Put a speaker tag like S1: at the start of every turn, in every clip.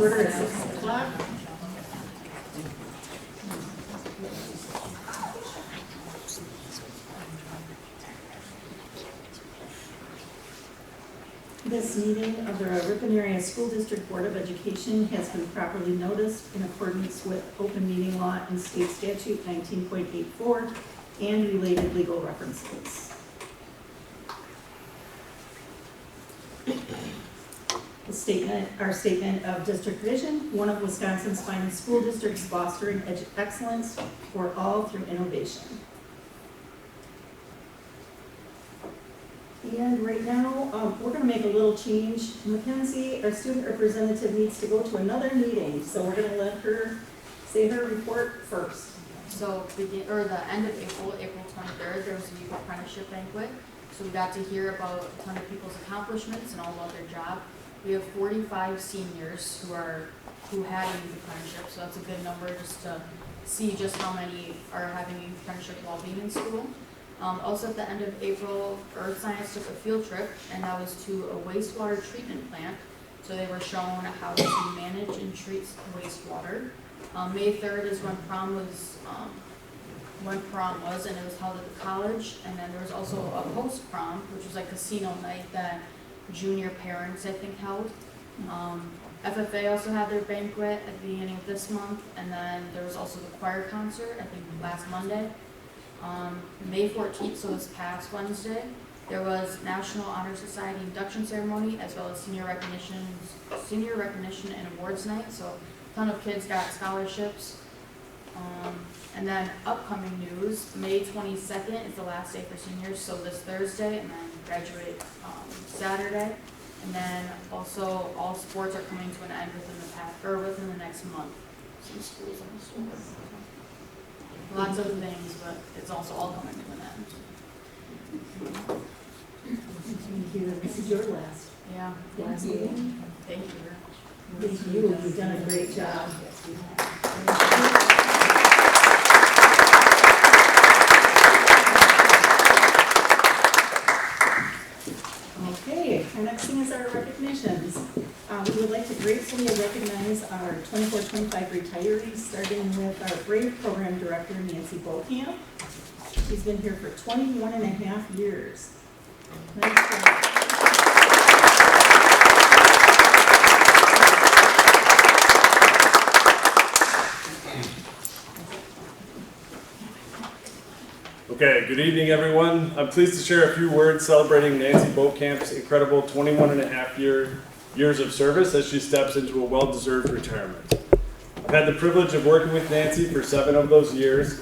S1: order at 6 o'clock. This meeting of the Ripon Area School District Board of Education has been properly noticed in accordance with open meeting law and state statute 19.84 and related legal references. Our statement of district vision, one of Wisconsin's finest school districts fostering excellence for all through innovation. And right now, we're going to make a little change. Mackenzie, our student representative, needs to go to another meeting, so we're going to let her say her report first.
S2: So the end of April 23rd, there was a youth apprenticeship banquet. So we got to hear about a ton of people's accomplishments and all about their job. We have 45 seniors who had a youth apprenticeship, so that's a good number just to see just how many are having a youth apprenticeship while being in school. Also at the end of April, Earth Science took a field trip, and that was to a wastewater treatment plant. So they were shown how to manage and treat wastewater. May 3rd is when prom was, and it was held at the college. And then there was also a post-prom, which was like casino night that junior parents, I think, held. FFA also had their banquet at the beginning of this month, and then there was also the choir concert, I think, last Monday. May 14th, so this past Wednesday, there was National Honor Society induction ceremony as well as senior recognition and awards night. So a ton of kids got scholarships. And then upcoming news, May 22nd is the last day for seniors, so this Thursday, and then graduate Saturday. And then also all sports are coming to an end within the next month. Some schools on the store. Lots of things, but it's also all coming to an end.
S1: Thank you. This is your last.
S2: Yeah.
S1: Last meeting.
S2: Thank you.
S1: Thank you. You've done a great job. Okay, our next thing is our recognitions. We would like to gratefully recognize our 24-25 retirees, starting with our BRAVE program director, Nancy Bokamp. She's been here for 21 and a half years. Nice job.
S3: Okay, good evening, everyone. I'm pleased to share a few words celebrating Nancy Bokamp's incredible 21 and a half years of service as she steps into a well-deserved retirement. I've had the privilege of working with Nancy for 7 of those years,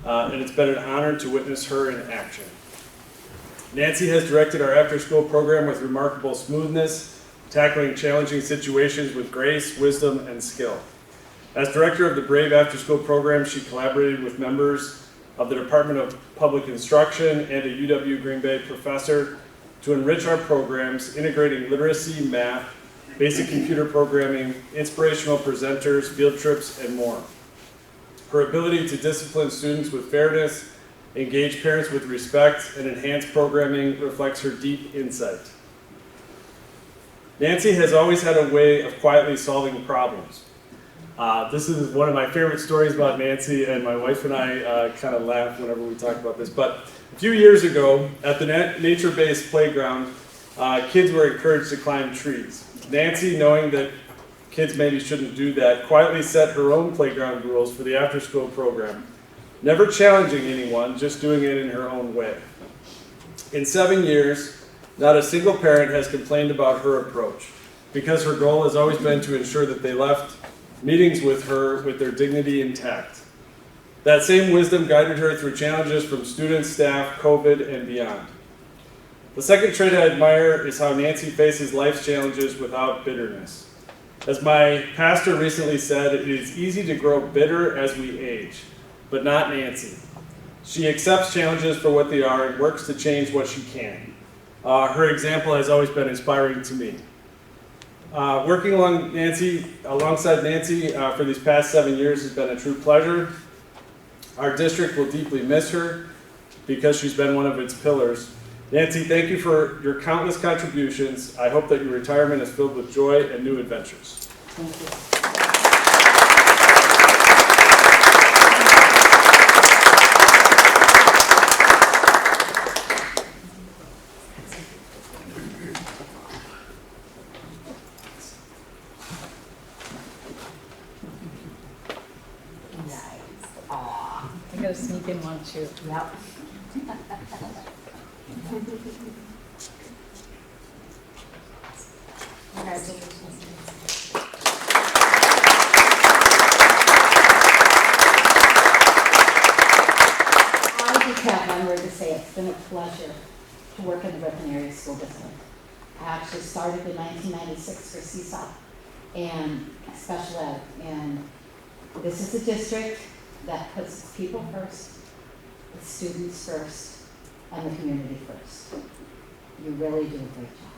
S3: and it's been an honor to witness her in action. Nancy has directed our after-school program with remarkable smoothness, tackling challenging situations with grace, wisdom, and skill. As director of the BRAVE after-school program, she collaborated with members of the Department of Public Instruction and a UW Green Bay professor to enrich our programs, integrating literacy, math, basic computer programming, inspirational presenters, field trips, and more. Her ability to discipline students with fairness, engage parents with respect, and enhance programming reflects her deep insight. Nancy has always had a way of quietly solving problems. This is one of my favorite stories about Nancy, and my wife and I kind of laugh whenever we talk about this. But a few years ago, at the nature-based playground, kids were encouraged to climb trees. Nancy, knowing that kids maybe shouldn't do that, quietly set her own playground rules for the after-school program, never challenging anyone, just doing it in her own way. In 7 years, not a single parent has complained about her approach, because her goal has always been to ensure that they left meetings with her with their dignity intact. That same wisdom guided her through challenges from students, staff, COVID, and beyond. The second trait I admire is how Nancy faces life's challenges without bitterness. As my pastor recently said, it is easy to grow bitter as we age, but not Nancy. She accepts challenges for what they are and works to change what she can. Her example has always been inspiring to me. Working alongside Nancy for these past 7 years has been a true pleasure. Our district will deeply miss her because she's been one of its pillars. Nancy, thank you for your countless contributions. I hope that your retirement is filled with joy and new adventures.
S4: Thank you.
S5: I'm gonna sneak in one too.
S4: Yep. I just have one word to say. It's been a pleasure to work in the Ripon Area School District. I actually started in 1996 for CSOP and special ed. And this is a district that puts people first, the students first, and the community first. You really do a great job.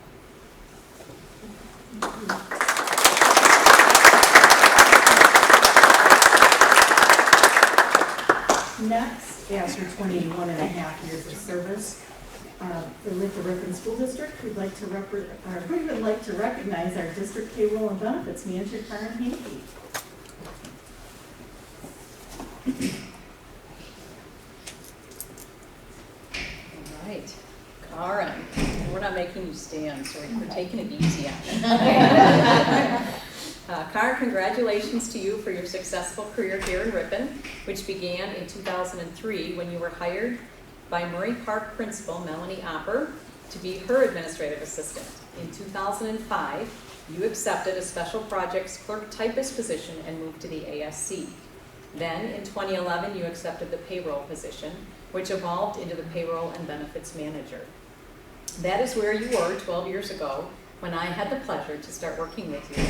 S1: Next, after 21 and a half years of service with the Ripon School District, we would like to recognize our district payroll and benefits manager, Karen Hanke.
S5: All right, Karen, we're not making you stand, so we're taking it easy on you. Karen, congratulations to you for your successful career here in Ripon, which began in 2003 when you were hired by Murray Park principal Melanie Opper to be her administrative assistant. In 2005, you accepted a special projects clerk typist position and moved to the ASC. Then in 2011, you accepted the payroll position, which evolved into the payroll and benefits manager. That is where you were 12 years ago when I had the pleasure to start working with you.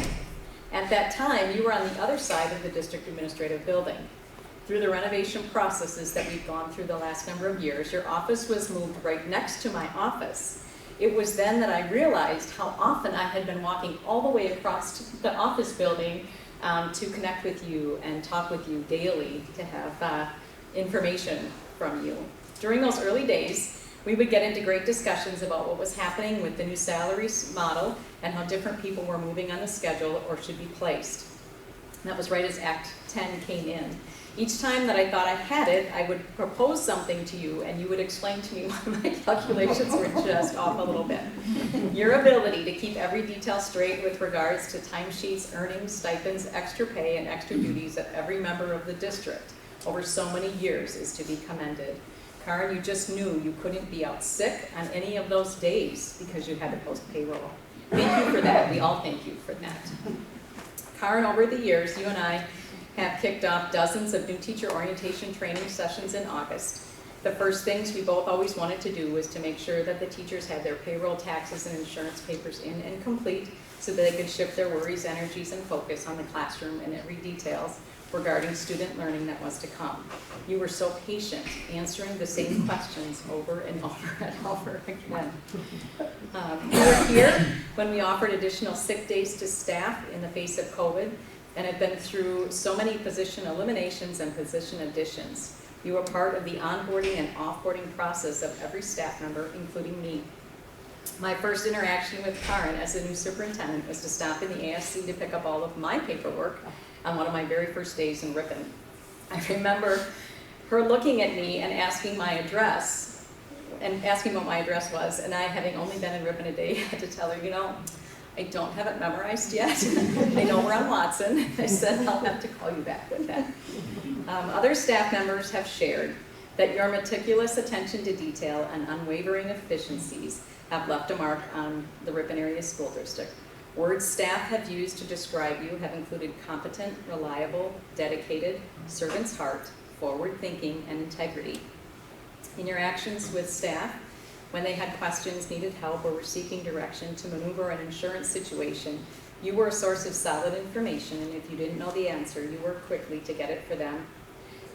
S5: At that time, you were on the other side of the district administrative building. Through the renovation processes that we've gone through the last number of years, your office was moved right next to my office. It was then that I realized how often I had been walking all the way across the office building to connect with you and talk with you daily to have information from you. During those early days, we would get into great discussions about what was happening with the new salaries model and how different people were moving on the schedule or should be placed. And that was right as Act 10 came in. Each time that I thought I had it, I would propose something to you and you would explain to me why my calculations were just off a little bit. Your ability to keep every detail straight with regards to timesheets, earnings, stipends, extra pay, and extra duties of every member of the district over so many years is to be commended. Karen, you just knew you couldn't be out sick on any of those days because you had to post payroll. Thank you for that. We all thank you for that. Karen, over the years, you and I have kicked off dozens of new teacher orientation training sessions in August. The first things we both always wanted to do was to make sure that the teachers had their payroll, taxes, and insurance papers in and complete so that they could shift their worries, energies, and focus on the classroom and every details regarding student learning that was to come. You were so patient, answering the same questions over and over and over again. You were here when we offered additional sick days to staff in the face of COVID and have been through so many position eliminations and position additions. You were part of the onboarding and offboarding process of every staff member, including me. My first interaction with Karen as a new superintendent was to stop in the ASC to pick up all of my paperwork on one of my very first days in Ripon. I remember her looking at me and asking my address, and asking what my address was, and I, having only been in Ripon a day, had to tell her, you know, I don't have it memorized yet. I know we're on Watson. I said, I'll have to call you back with that. Other staff members have shared that your meticulous attention to detail and unwavering efficiencies have left a mark on the Ripon Area School District. Words staff have used to describe you have included competent, reliable, dedicated, servant's heart, forward-thinking, and integrity. In your actions with staff, when they had questions, needed help, or were seeking direction to maneuver an insurance situation, you were a source of solid information, and if you didn't know the answer, you worked quickly to get it for them.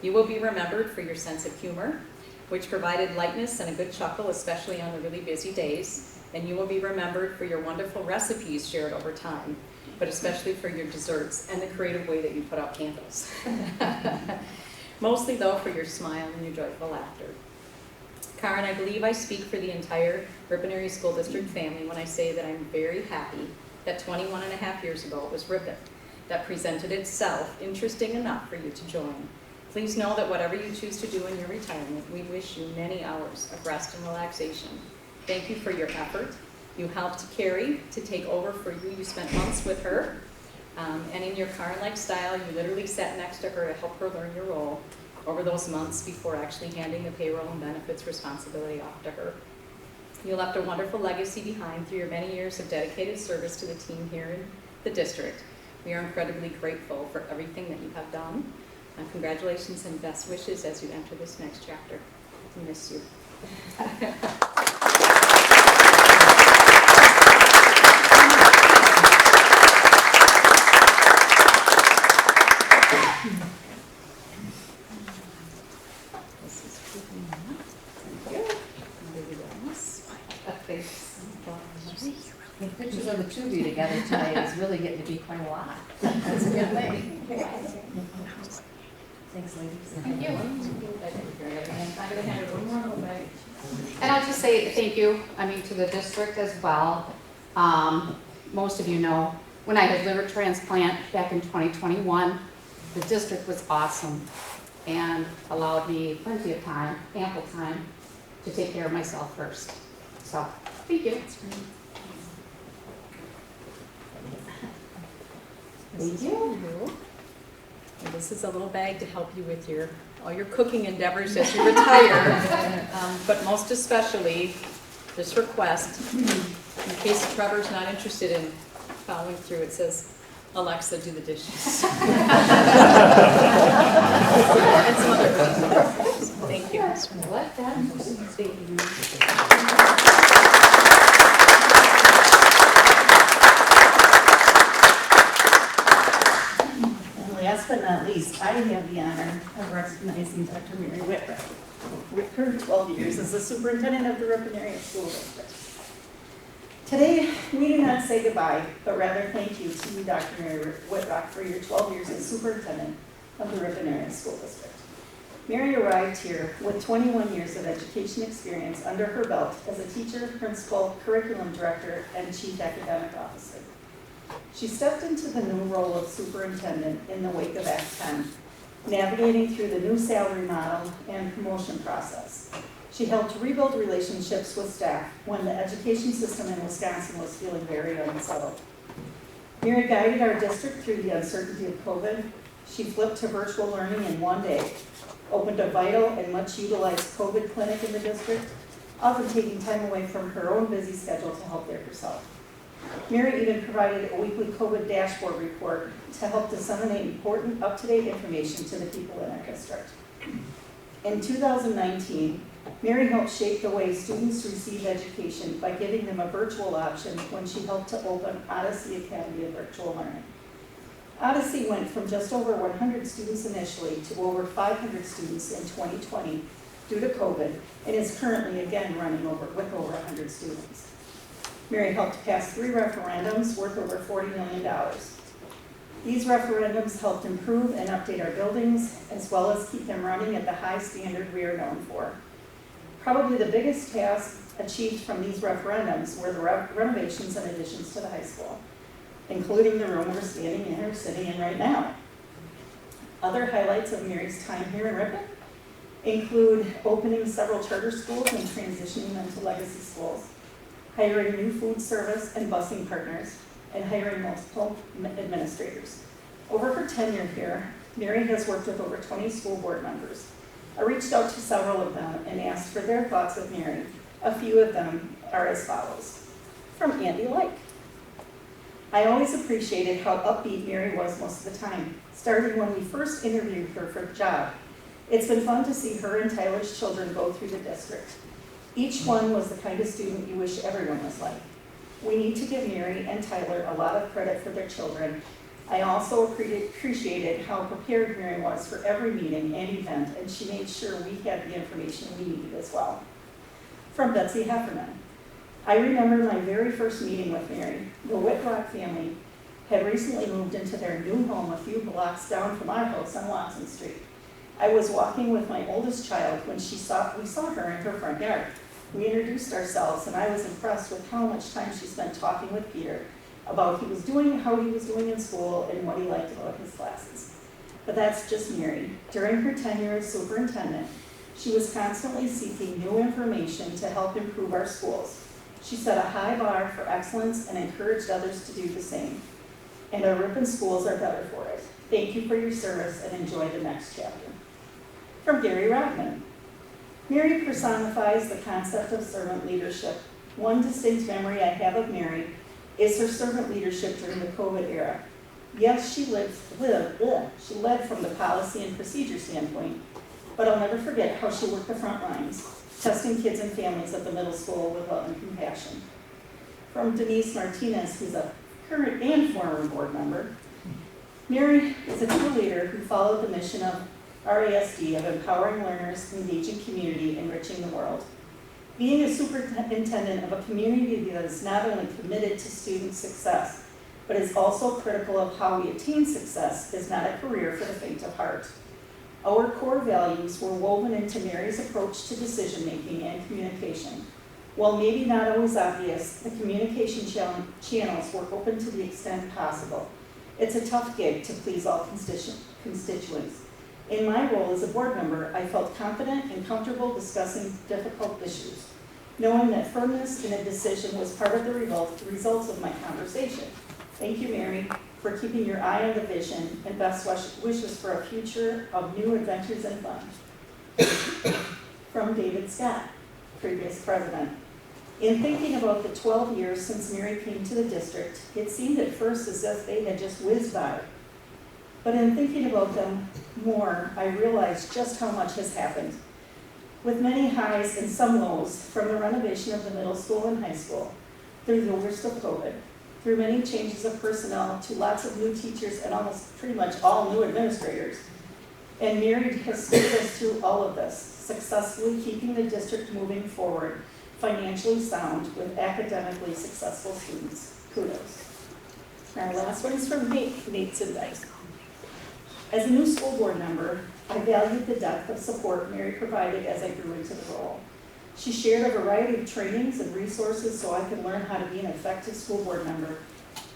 S5: You will be remembered for your sense of humor, which provided lightness and a good chuckle, especially on the really busy days. And you will be remembered for your wonderful recipes shared over time, but especially for your desserts and the creative way that you put out candles. Mostly, though, for your smile and your joyful laughter. Karen, I believe I speak for the entire Ripon Area School District family when I say that I'm very happy that 21 and a half years ago it was Ripon that presented itself interesting enough for you to join. Please know that whatever you choose to do in your retirement, we wish you many hours of rest and relaxation. Thank you for your effort. You helped Carrie to take over for you. You spent months with her. And in your car lifestyle, you literally sat next to her to help her learn your role over those months before actually handing the payroll and benefits responsibility off to her. You left a wonderful legacy behind through your many years of dedicated service to the team here in the district. We are incredibly grateful for everything that you have done. Congratulations and best wishes as you enter this next chapter. We miss you.
S6: The pictures of the two of you together tonight is really getting to be quite a lot. That's a good thing. Thanks, ladies.
S2: Thank you.
S7: And I'll just say thank you, to the district as well. Most of you know, when I had liver transplant back in 2021, the district was awesome and allowed me plenty of time, ample time, to take care of myself first. So, thank you.
S5: Thank you. And this is a little bag to help you with all your cooking endeavors as you retire. But most especially, this request, in case Trevor's not interested in following through, it says, Alexa, do the dishes. And some other things. Thank you.
S7: What that?
S1: Last but not least, I have the honor of recognizing Dr. Mary Whitrock with her 12 years as the superintendent of the Ripon Area School District. Today, we do not say goodbye, but rather thank you to you, Dr. Mary Whitrock, for your 12 years as superintendent of the Ripon Area School District. Mary arrived here with 21 years of education experience under her belt as a teacher, principal, curriculum director, and chief academic officer. She stepped into the new role of superintendent in the wake of Act 10, navigating through the new salary model and promotion process. She helped rebuild relationships with staff when the education system in Wisconsin was feeling very unsettled. Mary guided our district through the uncertainty of COVID. She flipped to virtual learning in one day, opened a vital and much utilized COVID clinic in the district, often taking time away from her own busy schedule to help there herself. Mary even provided a weekly COVID dashboard report to help disseminate important, up-to-date information to the people in our district. In 2019, Mary helped shape the way students receive education by giving them a virtual option when she helped to open Odyssey Academy of Virtual Learning. Odyssey went from just over 100 students initially to over 500 students in 2020 due to COVID, and is currently again running with over 100 students. Mary helped pass 3 referendums worth over $40 million. These referendums helped improve and update our buildings, as well as keep them running at the high standard we are known for. Probably the biggest task achieved from these referendums were the renovations and additions to the high school, including the room we're standing in or sitting in right now. Other highlights of Mary's time here in Ripon include opening several charter schools and transitioning them to legacy schools, hiring new food service and busing partners, and hiring multiple administrators. Over her tenure here, Mary has worked with over 20 school board members. I reached out to several of them and asked for their thoughts of Mary. A few of them are as follows. From Andy Lake. I always appreciated how upbeat Mary was most of the time, starting when we first interviewed her for the job. It's been fun to see her and Tyler's children go through the district. Each one was the kind of student you wish everyone was like. We need to give Mary and Tyler a lot of credit for their children. I also appreciated how prepared Mary was for every meeting and event, and she made sure we had the information we needed as well. From Betsy Heffernan. I remember my very first meeting with Mary. The Whitrock family had recently moved into their new home a few blocks down from our house on Watson Street. I was walking with my oldest child when we saw her in her front yard. We introduced ourselves, and I was impressed with how much time she spent talking with Peter about how he was doing in school and what he liked about his classes. But that's just Mary. During her tenure as superintendent, she was constantly seeking new information to help improve our schools. She set a high bar for excellence and encouraged others to do the same. And our Ripon schools are better for it. Thank you for your service and enjoy the next chapter. From Gary Rodman. Mary personifies the concept of servant leadership. One distinct memory I have of Mary is her servant leadership during the COVID era. Yes, she led from the policy and procedure standpoint, but I'll never forget how she worked the front lines, testing kids and families at the middle school with love and compassion. From Denise Martinez, who's a current and former board member, Mary is a true leader who followed the mission of RASD of empowering learners, engaging community, enriching the world. Being a superintendent of a community that is not only committed to student success, but is also critical of how we attain success is not a career for the faint of heart. Our core values were woven into Mary's approach to decision-making and communication. While maybe not always obvious, the communication channels were open to the extent possible. It's a tough gig to please all constituents. In my role as a board member, I felt confident and comfortable discussing difficult issues, knowing that firmness in a decision was part of the results of my conversation. Thank you, Mary, for keeping your eye on the vision, and best wishes for a future of new adventures and fun. From David Scott, previous president. In thinking about the 12 years since Mary came to the district, it seemed at first as if they had just whizzed by. But in thinking about them more, I realized just how much has happened. With many highs and some lows, from the renovation of the middle school and high school, through the worst of COVID, through many changes of personnel to lots of new teachers and almost pretty much all new administrators. And Mary has steered us through all of this, successfully keeping the district moving forward, financially sound, with academically successful students. Kudos. Our last one is from Nate Sindice. As a new school board member, I valued the depth of support Mary provided as I grew into the role. She shared a variety of trainings and resources so I could learn how to be an effective school board member.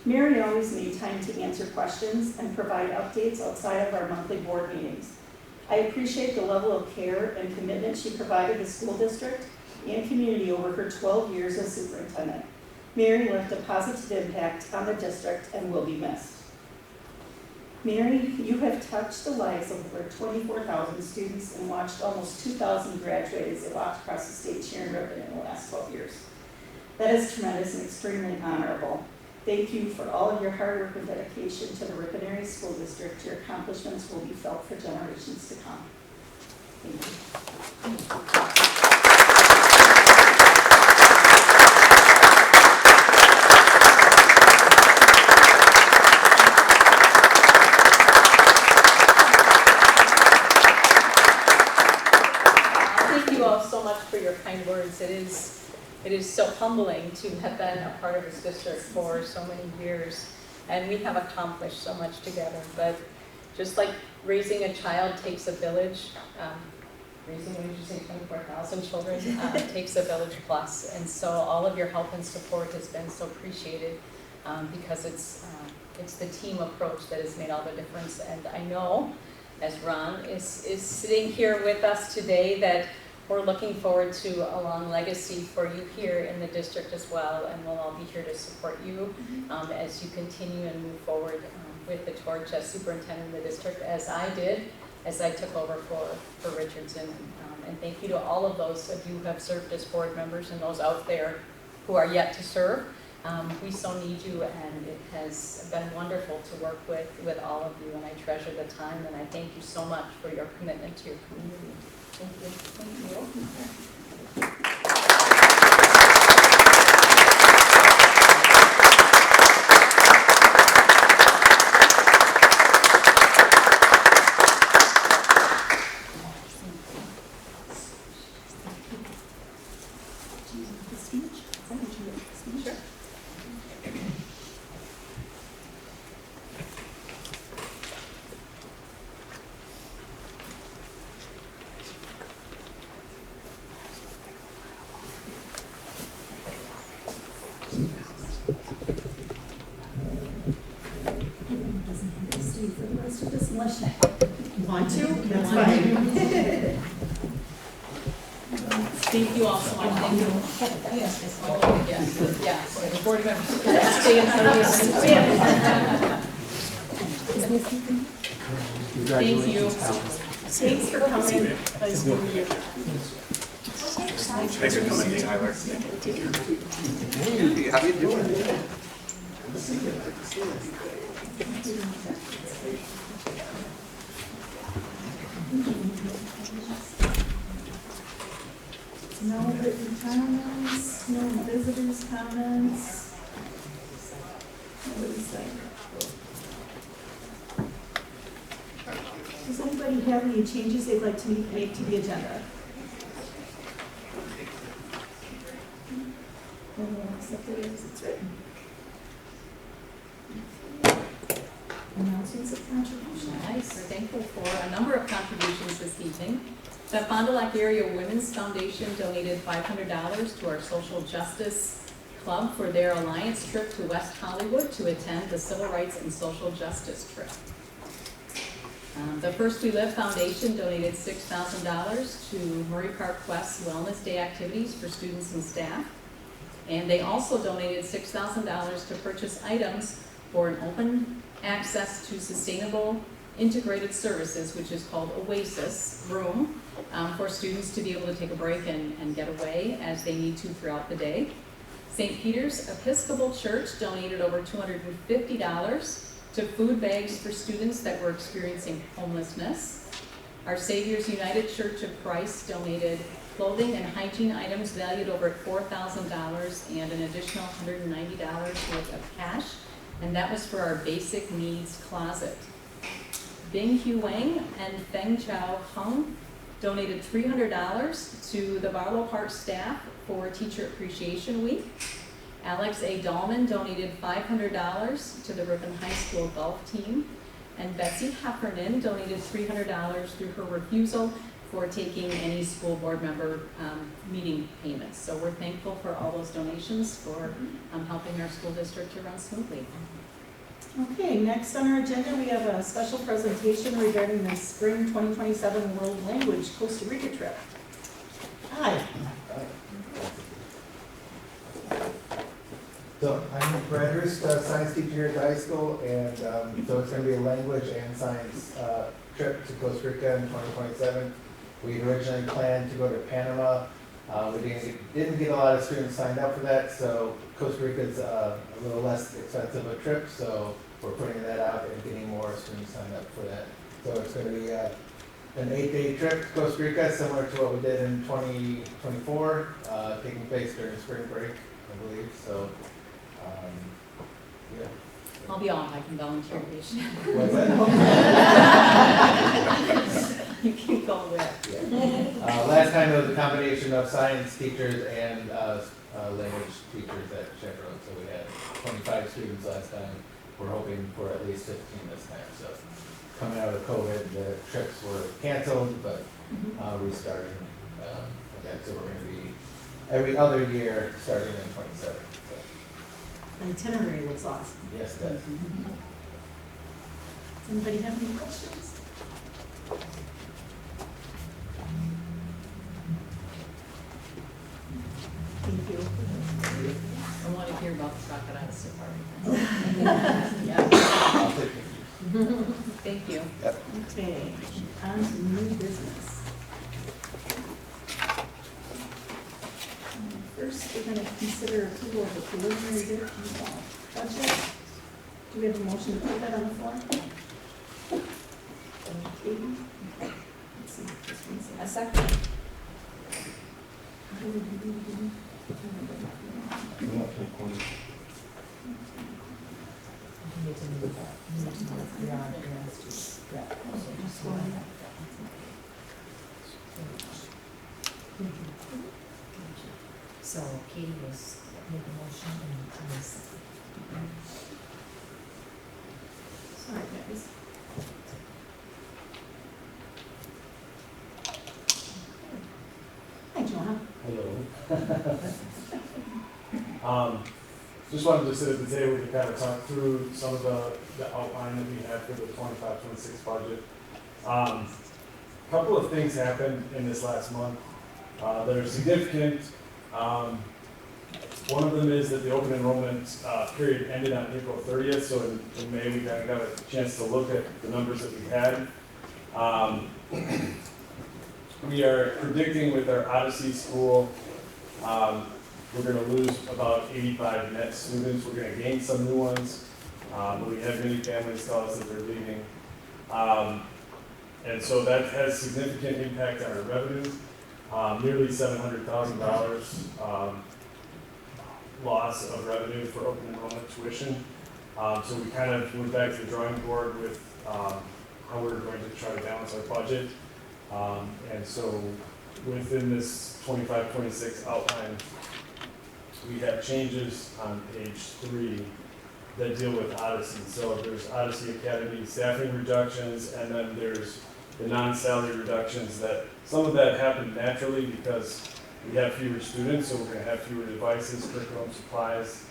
S1: Mary always made time to answer questions and provide updates outside of our monthly board meetings. I appreciate the level of care and commitment she provided the school district and community over her 12 years as superintendent. Mary left a positive impact on the district and will be missed. Mary, you have touched the lives of over 24,000 students and watched almost 2,000 graduate as they walked across the stage here in Ripon in the last 12 years. That is tremendous and extremely honorable. Thank you for all of your hard work and dedication to the Ripon Area School District. Your accomplishments will be felt for generations to come. Thank you.
S5: So much for your kind words. It is so humbling to have been a part of this district for so many years, and we have accomplished so much together. But just like raising a child takes a village, raising, what did you say, 24,000 children takes a village plus. And so all of your help and support has been so appreciated because it's the team approach that has made all the difference. And I know, as Ron is sitting here with us today, that we're looking forward to a long legacy for you here in the district as well, and we'll all be here to support you as you continue and move forward with the torch as superintendent of the district, as I did, as I took over for Richardson. And thank you to all of those of you who have served as board members and those out there who are yet to serve. We so need you, and it has been wonderful to work with all of you, and I treasure the time, and I thank you so much for your commitment to your community. Thank you. Thank you. Sure.
S1: unless you want to, that's fine.
S5: Thank you all so much. Thank you. Yes, yes. Board members. Stay in Thank you.
S1: Thanks for coming. Nice to meet you.
S3: Thanks for coming, Tyler.
S8: Hey, how you doing?
S1: No written comments, no visitors' comments. What is that? Does anybody have any changes they'd like to make to the agenda? Everyone accept it as it's written. Announcements of contribution.
S5: Nice. We're thankful for a number of contributions this evening. The Fond du Lac Area Women's Foundation donated $500 to our Social Justice Club for their Alliance trip to West Hollywood to attend the Civil Rights and Social Justice trip. The First We Live Foundation donated $6,000 to Murray Park West's Wellness Day activities for students and staff. And they also donated $6,000 to purchase items for an open access to sustainable integrated services, which is called OASIS room, for students to be able to take a break and get away as they need to throughout the day. St. Peter's Episcopal Church donated over $250 to food bags for students that were experiencing homelessness. Our Savior's United Church of Christ donated clothing and hygiene items valued over $4,000 and an additional $190 worth of cash, and that was for our basic needs closet. Bing Hu Wang and Feng Chao Hung donated $300 to the Barlow Park staff for Teacher Appreciation Week. Alex A. Dahlman donated $500 to the Ripon High School golf team. And Betsy Heffernan donated $300 through her refusal for taking any school board member meeting payments. So we're thankful for all those donations for helping our school district to run smoothly.
S1: Okay, next on our agenda, we have a special presentation regarding the Spring 2027 World Language Costa Rica trip. Hi.
S9: So I'm Brad Hurst, science teacher here at the high school, and so it's going to be a language and science trip to Costa Rica in 2027. We originally planned to go to Panama. We didn't get a lot of students signed up for that, so Costa Rica is a little less expensive a trip, so we're putting that out and getting more students signed up for that. So it's going to be an 8-day trip to Costa Rica, similar to what we did in 2024, taking place during spring break, I believe. So, yeah.
S5: I'll be on, I can volunteer.
S9: What's that?
S5: You can go with.
S9: Yeah. Last time it was a combination of science teachers and language teachers that chaperoned. So we had 25 students last time. We're hoping for at least 15 this time. So coming out of COVID, the trips were canceled, but restarting again. So we're going to be every other year starting in 27.
S1: The itinerary looks awesome.
S9: Yes, it does.
S1: Does anybody have any questions? Thank you.
S5: I want to hear about the crocodile safari.
S9: I'll take it.
S5: Thank you.
S1: Okay, on to new business. First, we're going to consider approval of the preliminary budget. Do we have a motion to put that on the floor? Katie? Let's see, this one's
S6: A second.
S10: So Katie was made the motion and I was
S1: Sorry, guys. Hi, Joanna.
S3: Hello. just wanted to sit at the table to kind of talk through some of the outline that we have for the 25-26 budget. A couple of things happened in this last month that are significant. One of them is that the open enrollment period ended on April 30th, so in May we got a chance to look at the numbers that we had. We are predicting with our Odyssey school, we're going to lose about 85 net students. We're going to gain some new ones, but we have many families tell us that they're leaving. And so that has significant impact on our revenue, nearly $700,000 loss of revenue for open enrollment tuition. So we kind of went back to the drawing board with how we're going to try to balance our budget. And so within this 25-26 outline, we have changes on page 3 that deal with Odyssey. So there's Odyssey Academy staffing reductions, and then there's the non-salary reductions that some of that happened naturally because we have fewer students, so we're going to have fewer devices, curriculum supplies,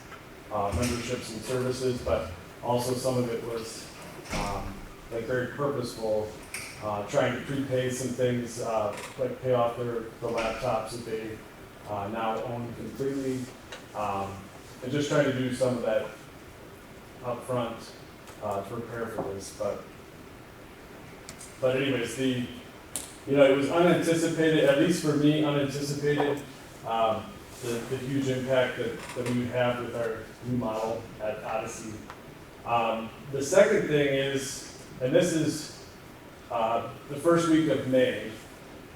S3: memberships and services, but also some of it was like very purposeful, trying to prepay some things, like pay off the laptops that they now own completely, and just trying to do some of that up front to prepare for this. But anyways, it was unanticipated, at least for me, unanticipated, the huge impact that we would have with our new model at Odyssey. The second thing is, and this is the first week of May,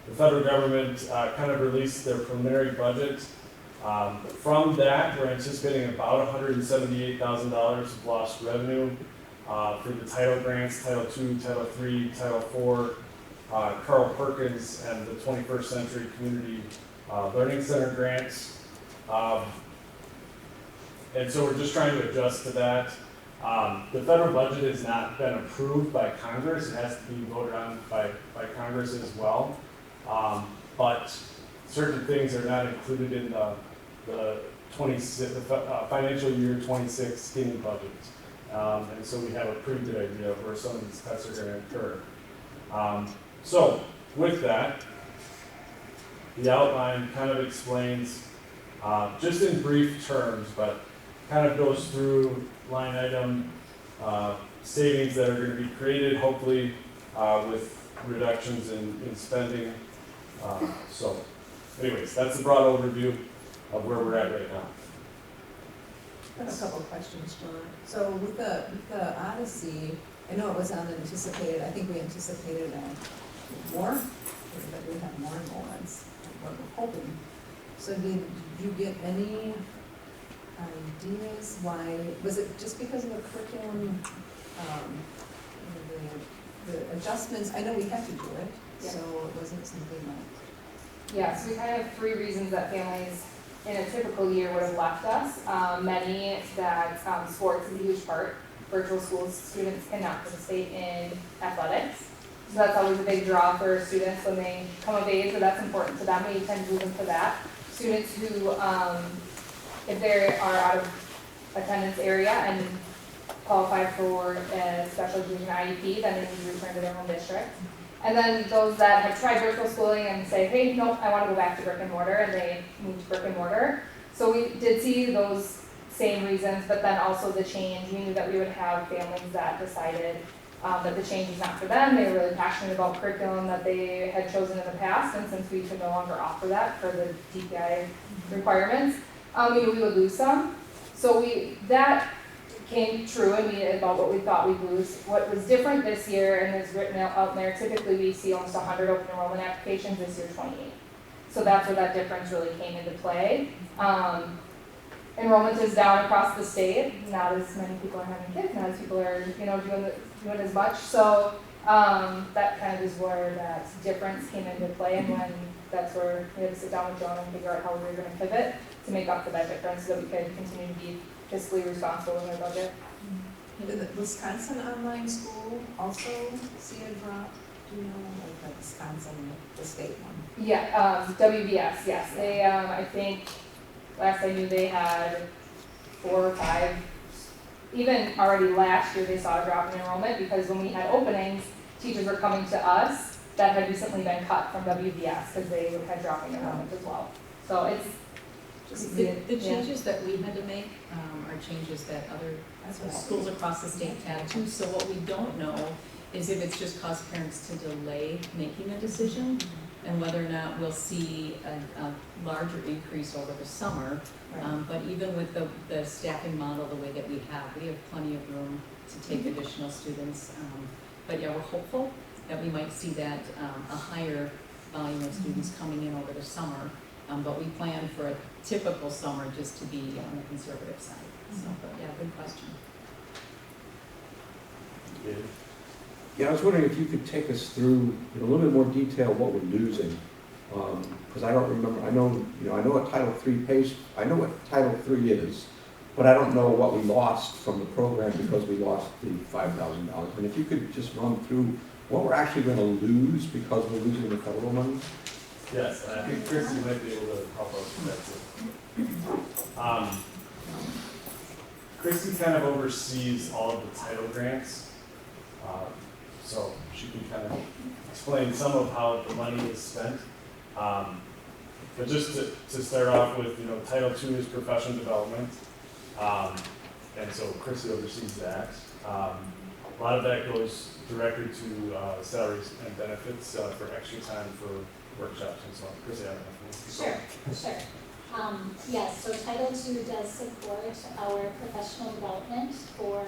S3: the federal government kind of released their preliminary budget. From that, we're anticipating about $178,000 of lost revenue for the title grants, Title II, Title III, Title IV, Carl Perkins, and the 21st Century Community Learning Center grants. And so we're just trying to adjust to that. The federal budget has not been approved by Congress. It has to be voted on by Congress as well. But certain things are not included in the financial year 26 skinny budget. And so we have a pretty good idea of where some of these cuts are going to occur. So with that, the outline kind of explains, just in brief terms, but kind of goes through line item savings that are going to be created, hopefully with reductions in spending. So anyways, that's the broad overview of where we're at right now.
S10: I have a couple of questions, John. So with the Odyssey, I know it was unanticipated. I think we anticipated more, but we have more enrollments, what we're hoping. So did you get any ideas why? Was it just because of the curriculum, the adjustments? I know we had to do it,
S8: Yeah.
S10: so it wasn't something like.
S8: Yeah, so we kind of have 3 reasons that families in a typical year would have left us. Many that sports is a huge part. Virtual school students cannot participate in athletics. So that's always a big draw for students when they come of age, so that's important to them. We tend to move them for that. Students who, if they are out of attendance area and qualify for a special education IEP, then they need to return to their home district. And then those that have tried virtual schooling and say, hey, no, I want to go back to brick and mortar, and they move to brick and mortar. So we did see those same reasons, but then also the change. We knew that we would have families that decided that the change is not for them. They were really passionate about curriculum that they had chosen in the past, and since we could no longer offer that for the DPI requirements, we knew we would lose some. So that came true, and we about what we thought we'd lose. What was different this year, and is written out there, typically we see almost 100 open enrollment applications, this year 28. So that's where that difference really came into play. Enrollment is down across the state. Not as many people are having kids, not as people are doing as much. So that kind of is where that difference came into play, and when that's where we had to sit down with John and figure out how we were going to pivot to make up for that difference so that we could continue to be fiscally responsible in our budget.
S10: Did the Wisconsin online school also see a drop? Do you know, like the Wisconsin, the state one?
S8: Yeah, WBS, yes. They, I think, last I knew they had 4 or 5, even already last year, they saw a drop in enrollment because when we had openings, teachers were coming to us that had recently been cut from WVS because they had dropping enrollment as well. So it's just.
S5: The changes that we had to make are changes that other schools across the state had too. So what we don't know is if it's just caused parents to delay making a decision and whether or not we'll see a larger increase over the summer. But even with the staffing model the way that we have plenty of room to take additional students. But yeah, we're hopeful that we might see that a higher volume of students coming in over the summer. But we plan for a typical summer just to be on the conservative side. So, but yeah, good question.
S11: Yeah, I was wondering if you could take us through in a little bit more detail what we're losing, because I don't remember. I know what Title III pays. I know what Title III is, but I don't know what we lost from the program because we lost the $5,000. And if you could just run through what we're actually going to lose because we're losing the federal money.
S3: Yes, I think Chrissy might be able to help us with that too. Chrissy kind of oversees all of the title grants, so she can kind of explain some of how the money is spent. But just to start off with, Title II is professional development, and so Chrissy oversees that. A lot of that goes directly to salaries and benefits for extra time for workshops and so on. Chrissy, I don't know.
S12: Sure. Yes, so Title II does support our professional development for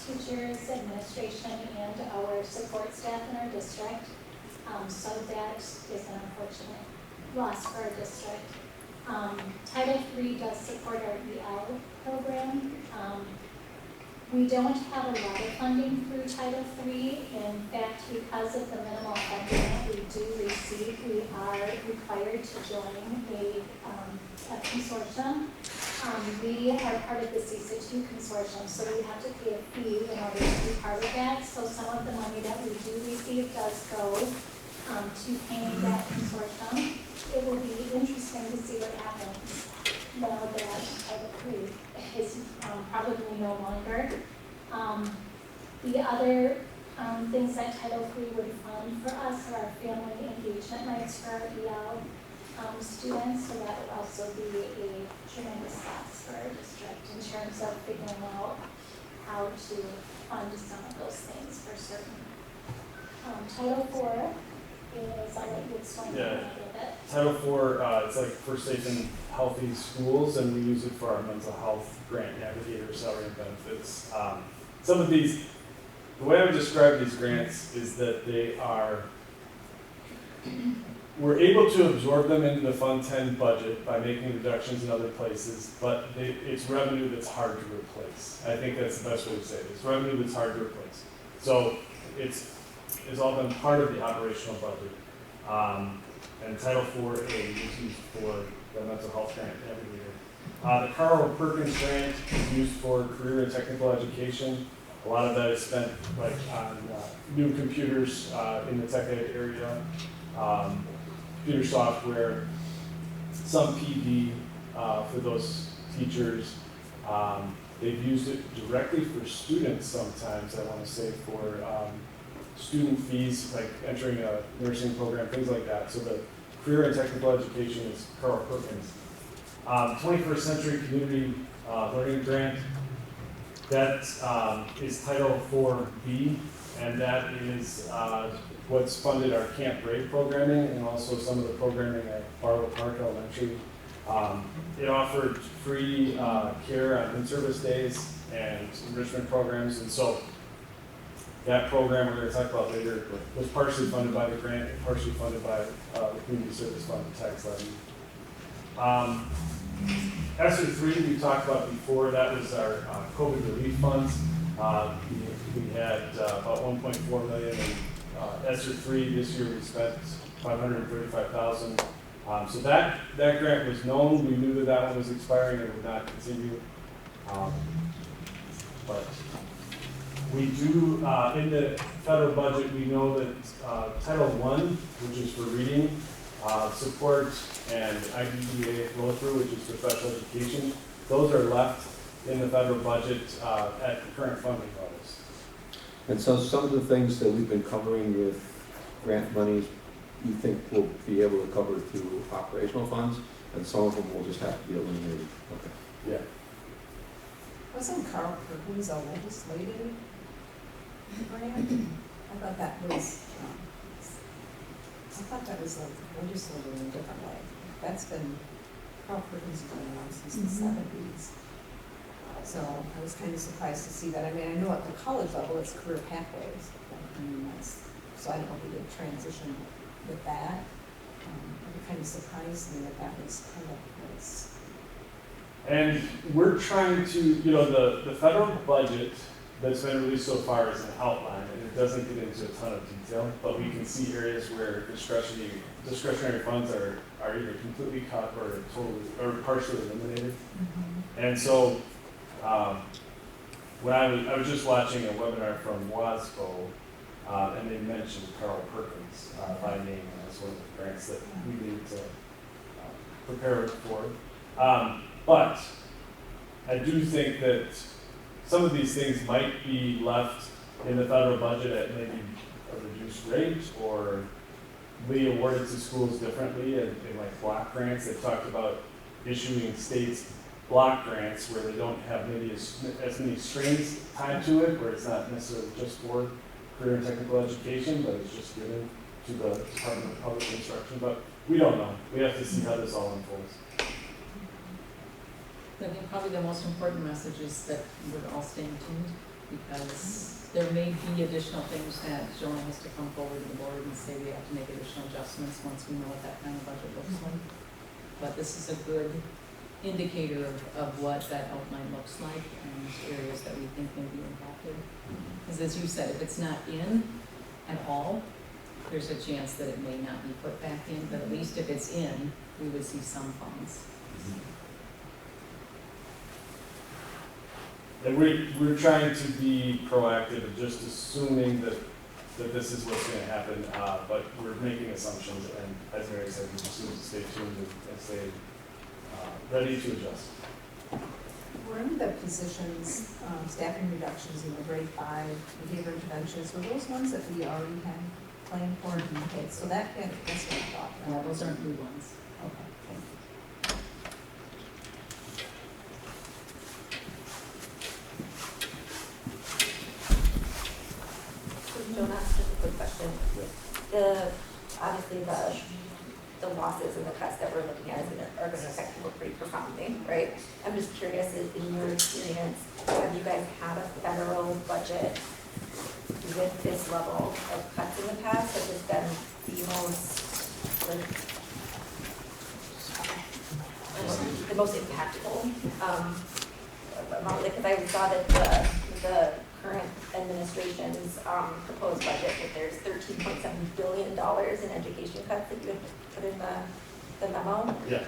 S12: teachers, administration, and our support staff in our district. So that is an unfortunate loss for our district. Title III does support our EL program. We don't have a lot of funding through Title III. In fact, because of the minimal funding that we do receive, we are required to join a consortium. We are part of the CSA2 consortium, so we have to pay a fee in order to be part of that. So some of the money that we do receive does go to paying that consortium. It will be interesting to see what happens now that Title III is probably no longer. The other things that Title III would fund for us are our family engagement nights for our EL students, so that would also be a tremendous loss for our district in terms of figuring out how to fund some of those things for certain. Title IV is, I'll let you explain that a little bit.
S3: Title IV, it's like for safe and healthy schools, and we use it for our mental health grant navigator salary and benefits. Some of these, the way I would describe these grants is that we're able to absorb them into the Fund 10 budget by making reductions in other places, but it's revenue that's hard to replace. I think that's the best way to say it. It's revenue that's hard to replace. So it's all been part of the operational budget. And Title IV is used for the mental health grant navigator. The Carl Perkins grant is used for career and technical education. A lot of that is spent on new computers in the tech ed area, computer software, some PD for those teachers. They've used it directly for students sometimes, I want to say, for student fees, like entering a nursing program, things like that. So the career and technical education is Carl Perkins. 21st Century Community Learning Grant, that is Title IV-B, and that is what's funded our Camp Brave programming and also some of the programming at Barlow Park Elementary. It offered free care on in-service days and enrichment programs, and so that program we're going to talk about later was partially funded by the grant and partially funded by the Community Service Fund tax levy. ESSER 3 we talked about before, that was our COVID relief funds. We had about $1.4 million in ESSER 3. This year we spent $535,000. So that grant was known. We knew that one was expiring and would not continue. But we do, in the federal budget, we know that Title I, which is for reading, support, and IDEA flow-through, which is for special education, those are left in the federal budget at the current funding levels.
S11: And so some of the things that we've been covering with grant monies, you think we'll be able to cover through operational funds, and some of them will just have to be eliminated? Okay.
S3: Yeah.
S10: Wasn't Carl Perkins a legislative grant? I thought that was like legislative in a different way. That's been, Carl Perkins has been around since the seventies. So I was kind of surprised to see that. I mean, I know at the college level, it's career pathways. I mean, so I don't know if we did transition with that. It kind of surprised me that was kind of nice.
S3: And we're trying to, the federal budget that's been released so far is an outline, and it doesn't get into a ton of detail, but we can see areas where discretionary funds are either completely cut or totally or partially eliminated. And so when I was just watching a webinar from WASCO, and they mentioned Carl Perkins by name as one of the grants that we need to prepare for. But I do think that some of these things might be left in the federal budget at maybe a reduced rate or be awarded to schools differently in like block grants. They've talked about issuing states block grants where they don't have maybe as many strings tied to it, where it's not necessarily just for career and technical education, but it's just given to the Department of Public Instruction. But we don't know. We have to see how this all unfolds.
S5: I think probably the most important message is that we're all staying tuned, because there may be additional things that Jonah has to come forward to the board and say we have to make additional adjustments once we know what that kind of budget looks like. But this is a good indicator of what that outline looks like and areas that we think may be impacted. Because as you said, if it's not in at all, there's a chance that it may not be put back in, but at least if it's in, we would see some funds.
S3: And we're trying to be proactive and just assuming that this is what's going to happen, but we're making assumptions, and as Mary said, we just need to stay tuned and stay ready to adjust.
S10: Were any of the positions, staffing reductions in the grade 5 behavior interventions, were those ones that we already had planned for? Okay, so that's what I thought.
S5: Those aren't new ones.
S10: Okay, thank you.
S13: Jonah, just a quick question. Obviously the losses and the cuts that we're looking at are going to affect people pretty profoundly, right? I'm just curious, in your experience, have you guys had a federal budget with this level of cuts in the past? Has this been the most impactful amount? Because I saw that the current administration's proposed budget, that there's $13.7 billion in education cuts that you had put in the memo.
S3: Yeah.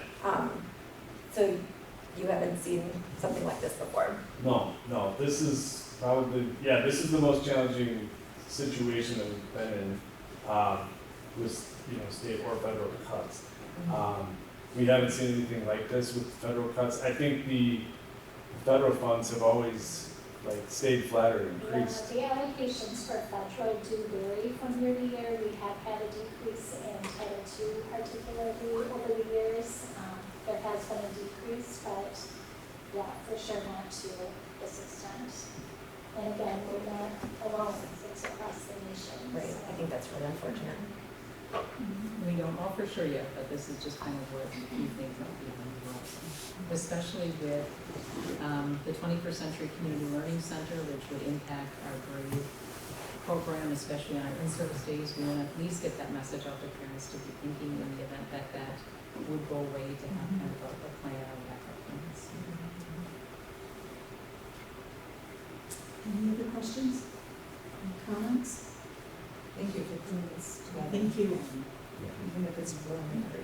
S13: So you haven't seen something like this before?
S3: No. This is probably, this is the most challenging situation that we've been in with state or federal cuts. We haven't seen anything like this with federal cuts. I think the federal funds have always stayed flat or increased.
S12: The allocations for federal do vary from year to year. We have had a decrease in Title II particularly over the years. There has been a decrease, but for sure not to this extent. And again, we're not alone, it's across the nation.
S13: Right, I think that's really unfortunate.
S5: We don't know for sure yet, but this is just kind of what we think might be on the horizon. Especially with the 21st Century Community Learning Center, which would impact our grade program, especially on our in-service days. We want to at least get that message out to parents to be thinking in the event that that would go away, to have kind of a plan or backup plans.
S1: Any other questions? Any comments?
S10: Thank you for putting this together.
S1: Thank you.
S10: Even if it's preliminary.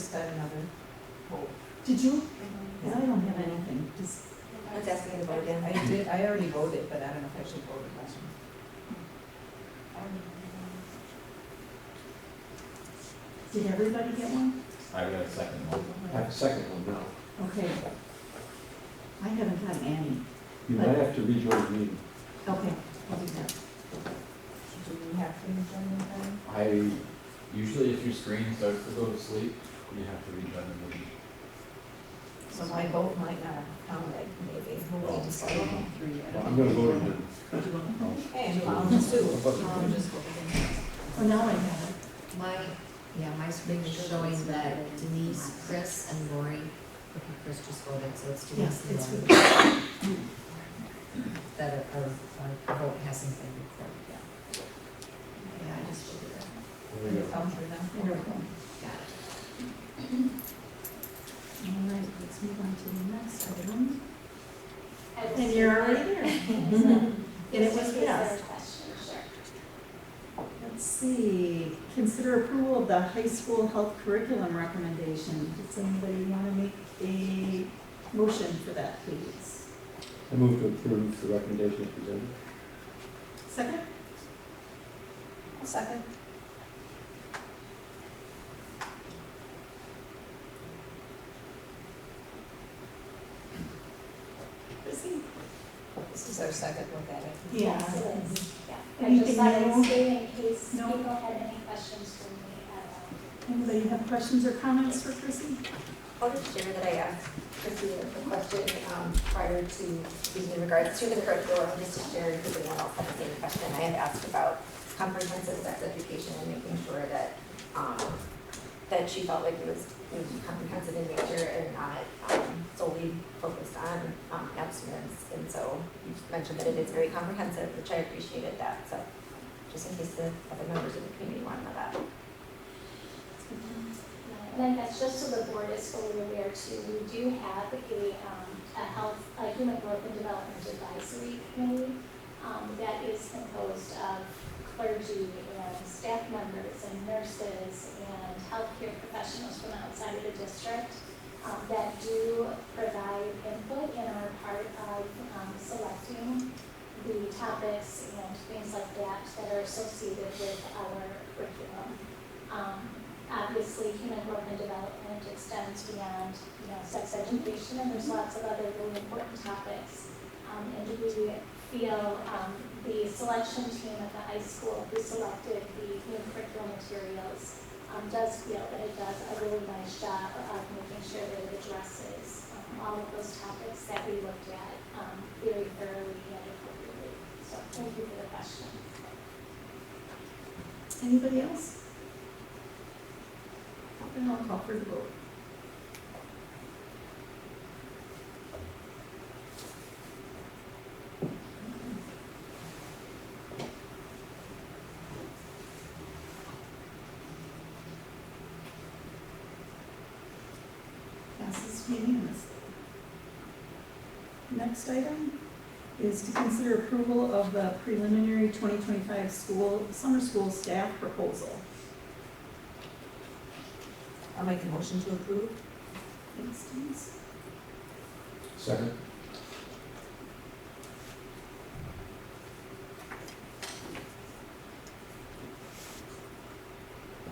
S10: just got another vote.
S1: Did you? Because I don't have anything, just,
S13: Let's ask me to vote again.
S10: I already voted, but I don't know if I should vote again.
S1: did everybody get one?
S14: I got a second one.
S11: I have a second one now.
S1: Okay. I haven't got any.
S11: You might have to rejoin the meeting.
S1: Okay, I'll do that.
S10: Do we have to join anything?
S14: Usually if your screen starts to go to sleep, you have to rejoin the meeting.
S10: So my vote might not count, like, maybe. We'll wait to see.
S11: Well, I'm gonna vote again.
S10: Hey, and Collins too.
S1: Oh, now I have it.
S6: My screen is showing that Denise, Chris, and Lori, okay, Chris just voted, so it's
S1: Yes,
S6: Denise
S1: it's
S6: and
S1: good.
S6: Lori. That our vote hasn't been recorded yet. Yeah, I just voted it.
S11: There you go.
S10: Come through them.
S1: There we go.
S6: Got it.
S1: All right, let's move on to the next item.
S12: I will
S1: And
S12: see
S1: you're
S12: you
S1: already
S12: later.
S1: here. And it was
S12: Just in case there are
S1: passed.
S12: questions, sure.
S1: Let's see, consider approval of the high school health curriculum recommendation. Does anybody want to make a motion for that, please?
S11: I move to approve the recommendation presented.
S1: Second?
S10: A second.
S1: Chrissy?
S10: This is our second look at it.
S1: Yeah.
S12: Yes, it is. Yeah. I
S1: Anything
S12: just thought
S1: new?
S12: I'd stay in case
S1: No.
S12: people had any questions for me at all.
S1: Anybody have questions or comments for Chrissy?
S13: I'll just share that I asked Chrissy a question prior to, in regards to the curriculum, just to share with everyone else had the same question. I had asked about comprehensive sex education and making sure that, that she felt like it was comprehensive in nature and not solely focused on abstinence. And so you mentioned that it is very comprehensive, which I appreciated that. So just in case the other members of the community want to know that.
S12: And I guess just so the board is fully aware too, we do have a human growth and development advisory committee that is composed of clergy and staff members and nurses and healthcare professionals from outside of the district that do provide input and are part of selecting the topics and things like that that are associated with our curriculum. Obviously, human growth and development extends beyond, sex education, and there's lots of other really important topics. And we feel the selection team at the high school who selected the new curriculum materials does feel that it does a really nice job of making sure that it addresses all of those topics that we looked at very thoroughly and appropriately. So thank you for the question.
S1: Anybody else? Then I'll call for the vote. Passes unanimously. Next item is to consider approval of the preliminary 2025 summer school staff proposal.
S10: I'll make a motion to approve.
S1: Thanks, Denise.
S11: Second.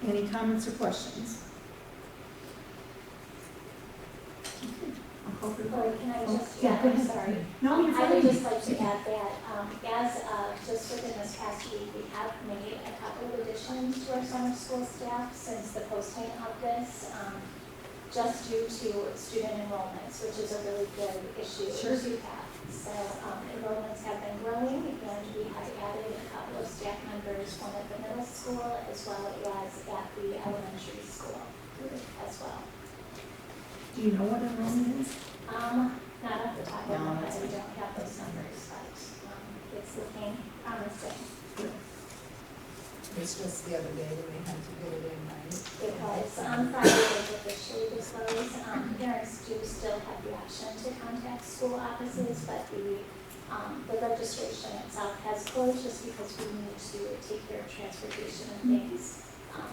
S1: Any comments or questions? Okay, I'll call for the
S12: Lori,
S1: vote.
S12: can I
S1: Oh,
S12: just,
S1: yeah, go ahead.
S12: sorry.
S1: No, you're
S12: I would
S1: fine.
S12: just like to add that, just within this past week, we have made a couple of additions to our summer school staff since the posting of this, just due to student enrollments, which is a really good issue
S1: Sure.
S12: to have. So, enrollments have been growing, and we have added a couple of staff members, one at the middle school as well as at the elementary school as well.
S1: Do you know what enrollment is?
S12: Not off the top of
S1: No,
S12: my
S1: that's
S12: head, we don't have those numbers, but, it's looking promising.
S10: It's just the other day when we had to get it in, right?
S12: Because on Friday, it was officially disclosed, parents do still have the option to contact school offices, but the registration itself has closed just because we need to take care of transportation and things.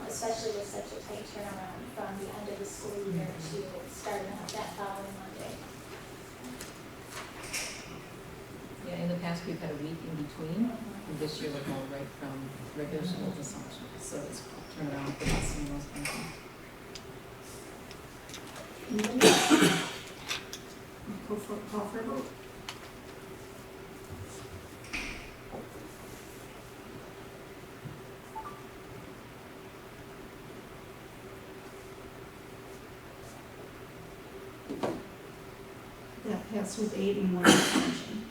S12: especially with such a tight turnaround from the end of the school year to starting up that following Monday.
S5: Yeah, in the past, we've had a week in between, and this year we're going right from regular school to summer school, so it's turned around for us and those kinds of things.
S1: Anybody else? Call for a vote. That passed with 8 and 1 abstention.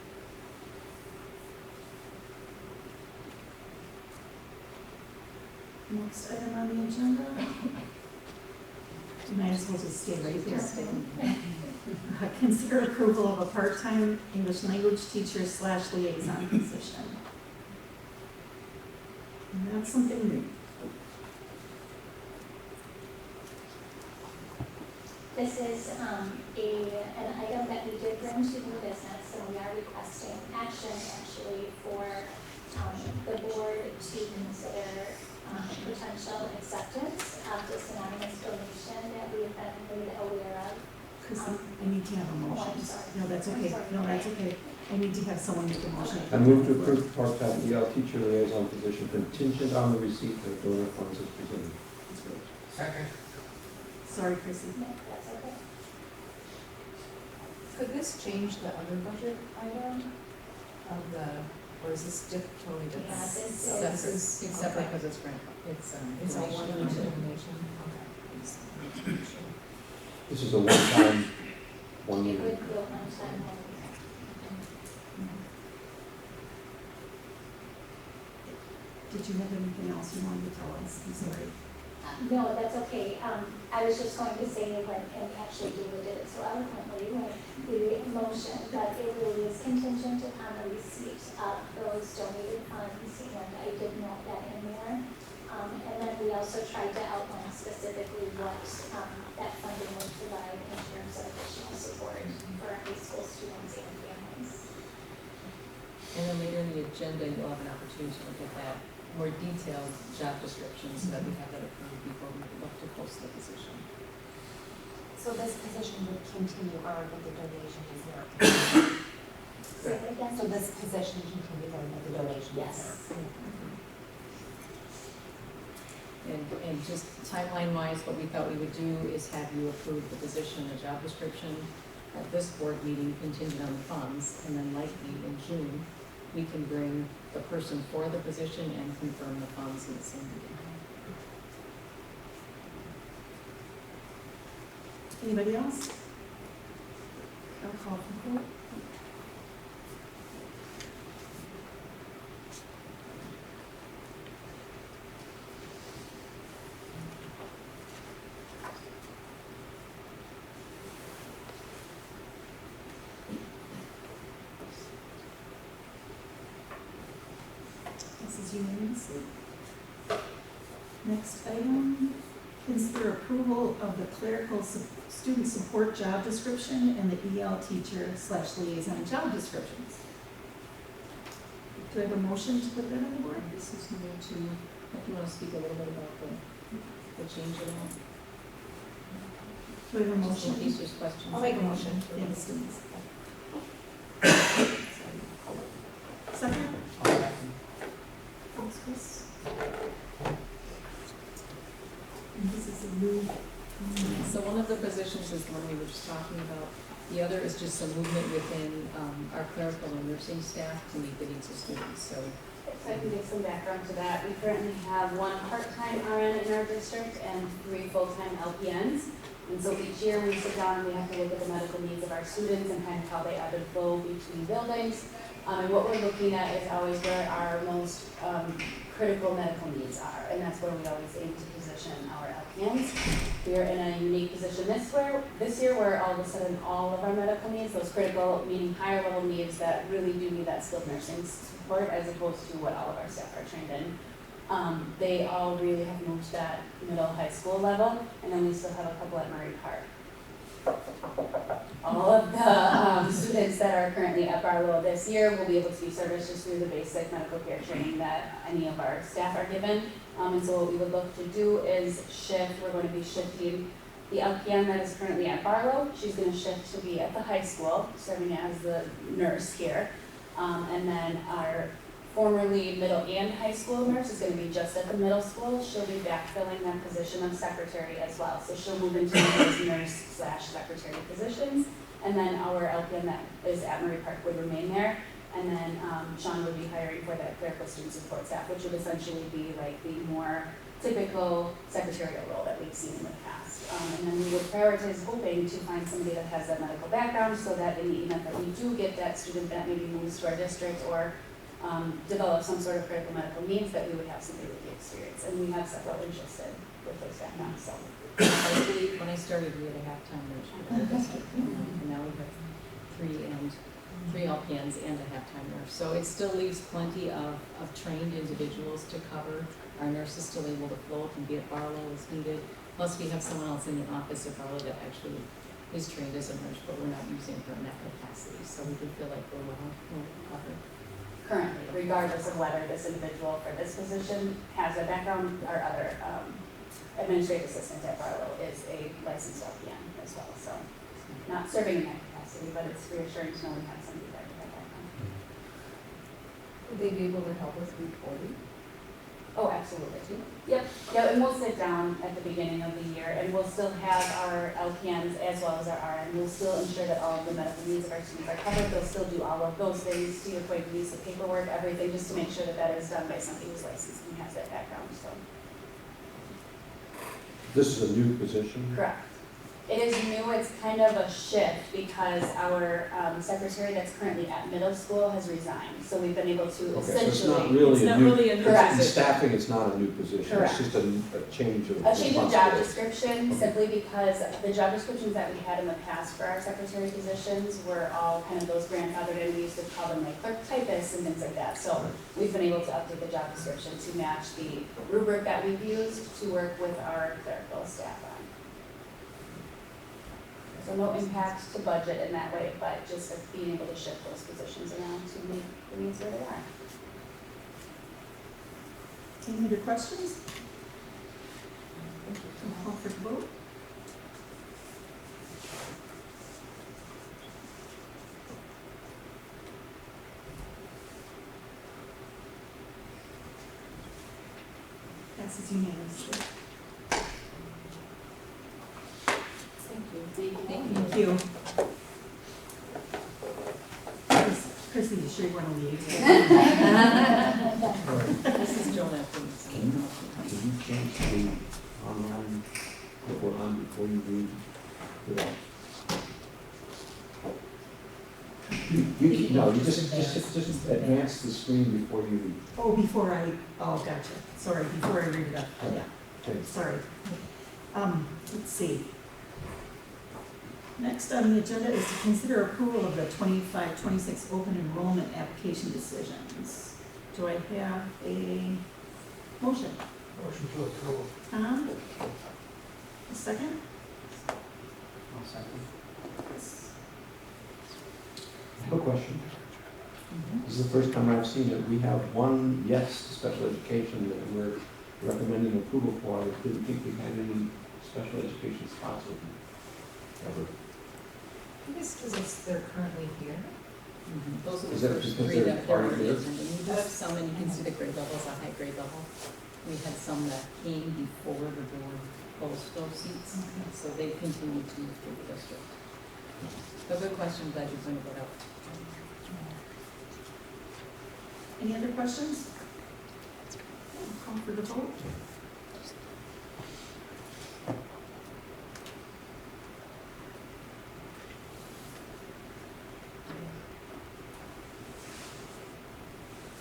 S1: Next item on the agenda. You might as well just stay right there. Consider approval of a part-time English language teacher / liaison position. And that's something new.
S12: This is an item that we did bring to new business, and we are requesting action actually for the board to consider potential acceptance of this anonymous donation that we have been made aware of.
S1: Chrissy, I need to have a motion.
S12: I'm sorry.
S1: No, that's
S12: I'm
S1: okay.
S12: sorry.
S1: No, that's okay. I need to have someone make a motion.
S11: I move to approve the part-time EL teacher liaison position contingent on the receipt of donor funds as presented.
S9: Second.
S1: Sorry, Chrissy.
S12: No, that's okay.
S10: Could this change the other budget item of the, or is this totally different?
S12: Yeah, this is-
S10: This is
S5: It's separate because it's grant,
S10: It's all one
S5: donation.
S10: donation, okay.
S11: This is a one-time, one
S12: It
S11: year.
S12: would be a one-time only.
S1: Did you have anything else you wanted to tell us? I'm sorry.
S12: No, that's okay. I was just going to say when, and actually David did it so eloquently when the motion, but it really is contingent upon the receipt of those donated funds, and I did note that in there. And then we also tried to outline specifically what that funding would provide in terms of additional support for our high school students and families.
S5: And then later in the agenda, you'll have an opportunity to look at that more detailed job description so that we have that approved before we look to post the position.
S15: So this position would continue on, but the donation is not.
S12: Say that again?
S15: So this position continues on, but the donation is not.
S12: Yes.
S5: And just timeline-wise, what we thought we would do is have you approve the position, the job description at this board meeting contingent on the funds, and then likely in June, we can bring the person for the position and confirm the funds in the same meeting.
S1: Anybody else? I'll call for vote. This is unanimously. Next item, consider approval of the clerical student support job description and the EL teacher / liaison job descriptions. Do I have a motion to put that on the board?
S5: This is new to, if you want to speak a little bit about the change in that.
S1: Do I have a
S5: Just in
S1: motion?
S5: case there's questions.
S15: I'll make a motion.
S1: Yes, Denise. Second? Thanks, Chris. And this is a new.
S5: So one of the positions is the one we were just talking about. The other is just some movement within our clerical and nursing staff to meet the needs of students. So
S7: So I can give some background to that. We currently have 1 part-time RN in our district and 3 full-time LPNs. And so each year we sit down and we have to look at the medical needs of our students and kind of how they ebb and flow between buildings. And what we're looking at is always where our most critical medical needs are, and that's where we always aim to position our LPNs. We are in a unique position this year where all of a sudden all of our medical needs, those critical, meaning higher level needs that really do need that skilled nursing support as opposed to what all of our staff are trained in. They all really have moved to that middle high school level, and then we still have a couple at Murray Park. all of the students that are currently at Barlow this year will be able to be serviced just through the basic medical care training that any of our staff are given. And so what we would look to do is shift, we're going to be shifting the LPN that is currently at Barlow. She's going to shift to be at the high school, serving as the nurse here. And then our formerly middle and high school nurse is going to be just at the middle school. She'll be backfilling that position of secretary as well. So she'll move into those nurse/secretary positions. And then our LPN that is at Murray Park would remain there. And then Sean would be hiring for that clerical student support staff, which would essentially be like the more typical secretarial role that we've seen in the past. And then we would prioritize hoping to find somebody that has that medical background so that in the event that we do get that student that maybe moves to our district or develop some sort of critical medical needs, that we would have somebody with the experience. And we have several interested with those backgrounds. So.
S5: When I started, we had a half-time nurse for the district, and now we have three LPNs and a half-time nurse. So it still leaves plenty of trained individuals to cover. Our nurse is still able to float and be at Barlow as needed. Plus, we have someone else in the office at Barlow that actually is trained as a nurse, but we're not using her in that capacity. So we do feel like we're well covered.
S7: Currently, regardless of whether this individual for this position has a background, our other administrative assistant at Barlow is a licensed LPN as well. So not serving in that capacity, but it's reassuring to know we have somebody there with that background.
S10: Would they be able to help with reporting?
S7: Oh, absolutely. Yep. Yeah, and we'll sit down at the beginning of the year, and we'll still have our LPNs as well as our RN. We'll still ensure that all of the medical needs of our students are covered. They'll still do all of those things, to your point, use the paperwork, everything, just to make sure that that is done by somebody who's licensed and has that background. So.
S11: This is a new position?
S7: Correct. It is new. It's kind of a shift because our secretary that's currently at middle school has resigned. So we've been able to
S11: Okay, so
S7: essentially.
S11: it's not really a new,
S7: Correct.
S11: in staffing, it's not a new position,
S7: Correct.
S11: it's just a change of
S7: A change of job
S11: responsibility.
S7: description, simply because the job descriptions that we had in the past for our secretary positions were all kind of those grandfathered in. We used to call them like clerk typists and things like that. So we've been able to update the job description to match the rubric that we've used to work with our clerical staff on. So no impact to budget in that way, but just being able to shift those positions around to meet the needs where they are.
S1: Any other questions? I'll call for the vote. Passes unanimously. Thank you. Chrissy, you sure you want to leave?
S5: This is Joanne.
S11: Can you change the online, before you read it out? You just advance the screen before you read.
S1: Oh, gotcha. Sorry, before I read it up. Yeah,
S11: Okay.
S1: sorry. Let's see. Next on the agenda is to consider approval of the 25-26 open enrollment application decisions. Do I have a motion?
S9: Motion to approve.
S1: Tom? A second?
S9: I'll second.
S11: I have a question. This is the first time I've seen it. We have one yes to special education that we're recommending approval for. I didn't think we had any special education spots open ever.
S10: I guess because they're currently here.
S5: Those are
S11: Is
S5: the
S11: that
S5: first
S11: because
S5: three
S11: they're
S5: that
S11: part
S5: are
S11: of
S5: already
S11: this?
S5: attending. We do have some, and you can see the grade levels, a high grade level. We had some that came before the board closed those seats, so they continue to move through the district. A good question, glad you pointed that out.
S1: Any other questions? Call for the vote.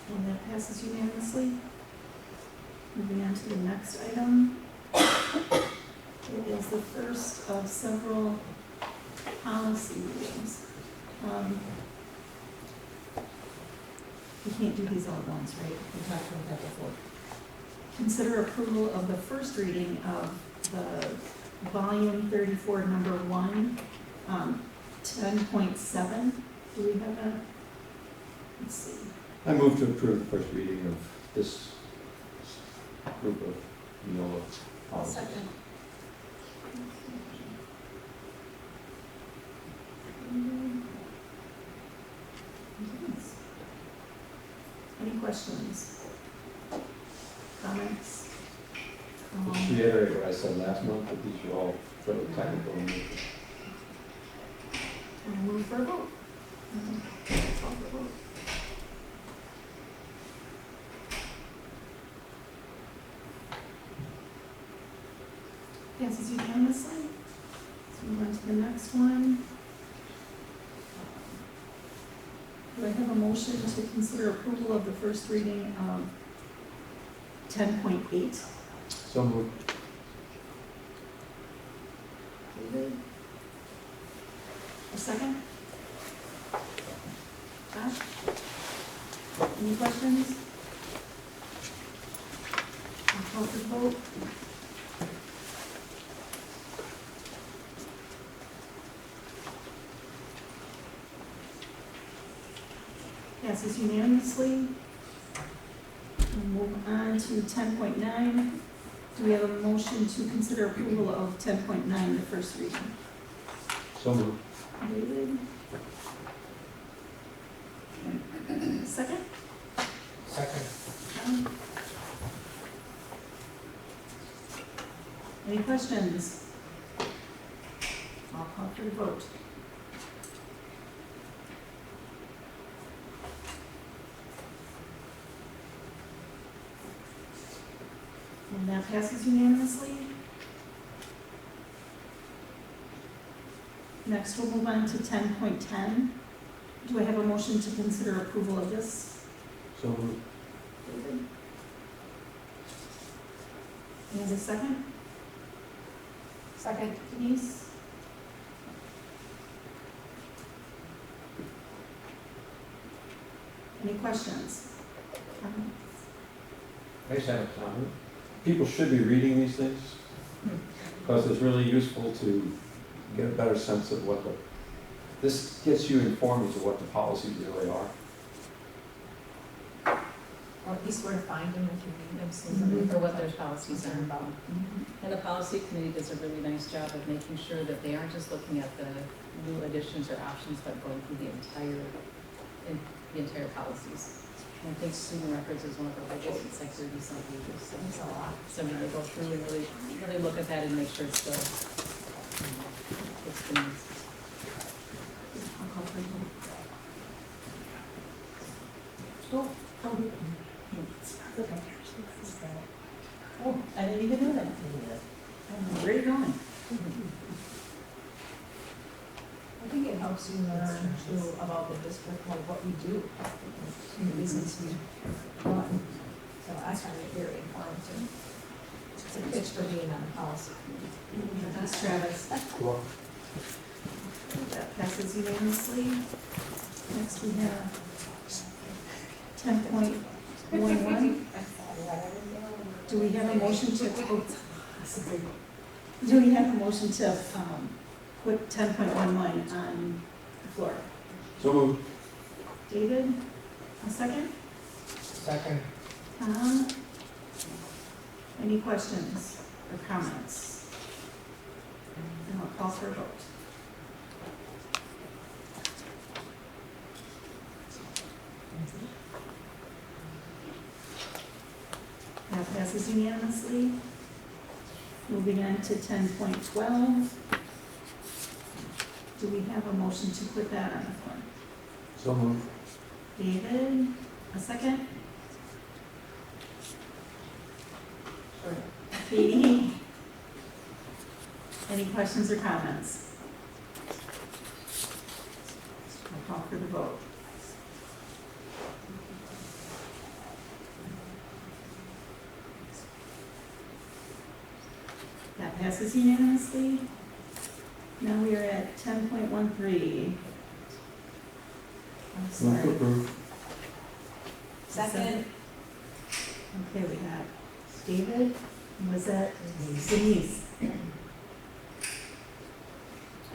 S1: And that passes unanimously. Moving on to the next item. It is the first of several policy readings. We can't do these all at once, right? We talked about that before. Consider approval of the first reading of the volume 34, number 1, 10.7, do we have a, let's see.
S11: I move to approve the first reading of this group of NEOLA policies.
S10: Second.
S1: Any questions? Comments?
S11: Just reiterate what I said last month, that these are all fairly technical in nature.
S1: We'll move for a vote. Call for a vote. Passes unanimously. Let's move on to the next one. Do I have a motion to consider approval of the first reading of 10.8?
S11: So moved.
S1: David? A second? Josh? Any questions? I'll call for the vote. Passes unanimously. We'll move on to 10.9. Do we have a motion to consider approval of 10.9, the first reading?
S11: So moved.
S1: David? Second?
S9: Second.
S1: John? Any questions? I'll call for the vote. And that passes unanimously. Next, we'll move on to 10.10. Do I have a motion to consider approval of this?
S11: So moved.
S1: David? And a second?
S10: Second.
S1: Denise? Any questions?
S11: I just have a comment. People should be reading these things because it's really useful to get a better sense of what this gets you informed as to what the policies really are.
S10: Or at least where to find them if you need them, so
S5: For what their policies are about.
S1: Mm-hmm.
S5: And the policy committee does a really nice job of making sure that they aren't just looking at the new additions or options, but going through the entire policies. And I think student records is one of the biggest, it's like 30-some pages, so
S10: It's a lot.
S5: somebody to go through and really look at that and make sure it's the needs.
S1: I'll call for the vote. Oh, okay. Oh, I didn't even know that. Where are you going?
S10: I think it helps you learn too about the district, like what we do, and the reasons we run. So I find it very informative. It's a pitch for being on the policy committee.
S1: Thanks, Travis.
S9: Cool.
S1: That passes unanimously. Next, we have 10.11. Do we have a motion to, put 10.11 on the floor?
S11: So moved.
S1: David, a second?
S9: Second.
S1: Tom? Any questions or comments? And I'll call for a vote. That passes unanimously. Moving on to 10.12. Do we have a motion to put that on the floor?
S11: So moved.
S1: David, a second? Katie? Any questions or comments? I'll call for the vote. That passes unanimously. Now we are at 10.13. I'm
S11: Move to
S1: sorry.
S11: approve.
S10: Second.
S1: Okay, we have David, and was that Denise?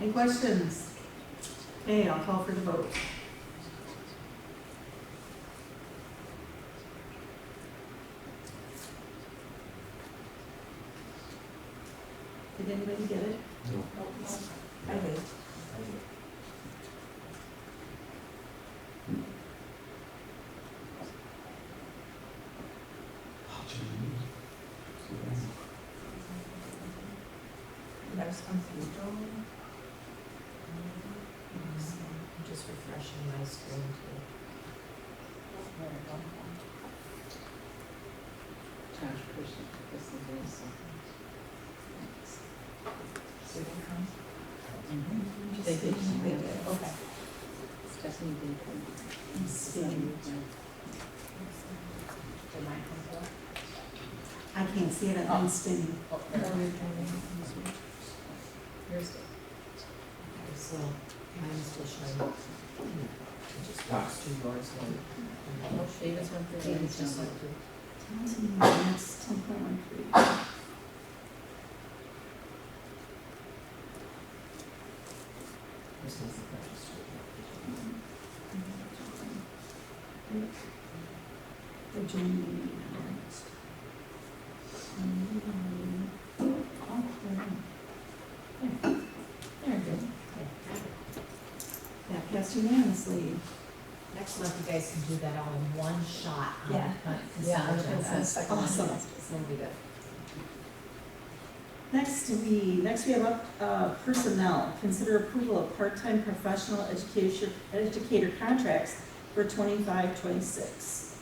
S1: Any questions? Okay, I'll call for the vote. Did anybody get it?
S11: No.
S1: I did.
S10: Letters come through, Joel.
S6: I'm just refreshing my screen too.
S4: Transportation, this is very simple.
S10: Did it come?
S4: They did.
S10: They did, okay.
S4: Stephanie did.
S1: I'm seeing.
S6: Did mine come through?
S1: I can't see it, I'm spinning.
S6: Oh, there. Here's it. Okay, so mine is still showing. Just cross two doors. Oh, David's went through.
S4: David's
S6: just
S4: went
S6: went through.
S1: That's 10.13.
S6: This is the purchase.
S1: The joint meeting. There we go. That passed unanimously.
S6: Next month, you guys can do that all in one shot. on
S1: Yeah.
S6: the
S10: Yeah,
S6: consent agenda.
S10: that's
S1: Awesome.
S6: It's gonna be good.
S1: Next we have up personnel. Consider approval of part-time professional educator contracts for 25-26.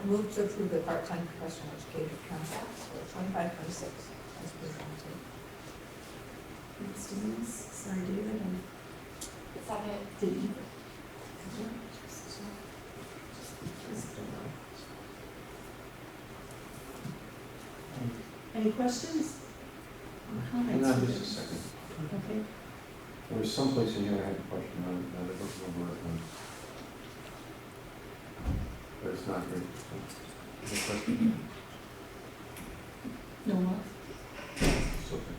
S10: I move to approve the part-time professional educator contracts for 25-26 as presented.
S1: Thanks, Denise. Sorry, David.
S15: Second.
S1: Did you? Any questions? Or
S11: Hang
S1: comments?
S11: on just a second.
S1: Okay.
S11: There was someplace in here I had a question on, I don't remember where it went. But it's not here. Any question?
S1: No more?
S11: It's okay.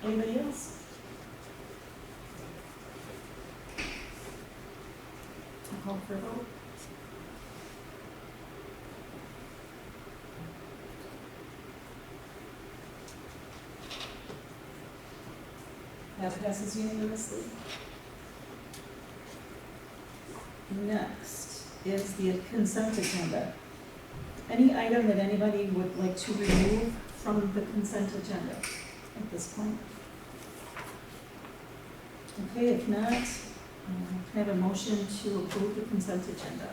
S1: Anybody else? I'll call for a vote. That passes unanimously. Next is the consent agenda. Any item that anybody would like to remove from the consent agenda at this point? Okay, if not, can I have a motion to approve the consent agenda?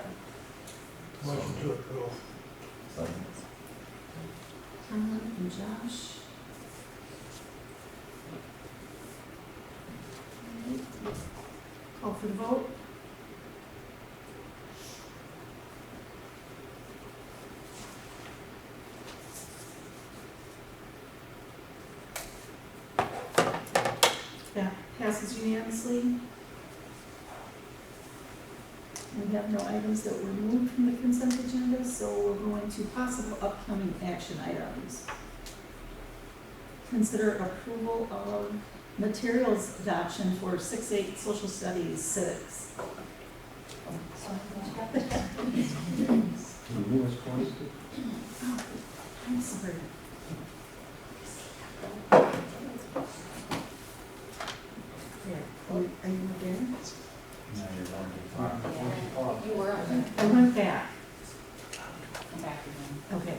S9: Motion to approve.
S1: Tom and Josh. Call for the vote. That passes unanimously. We have no items that were removed from the consent agenda, so we're going to possible upcoming action items. Consider approval of materials adoption for 6-8 social studies civics.
S11: Can you respond to?
S1: Oh, I'm sorry. Are you again?
S14: No, you're going too far.
S4: You were on there.
S1: I went back.
S4: Come back again.
S1: Okay.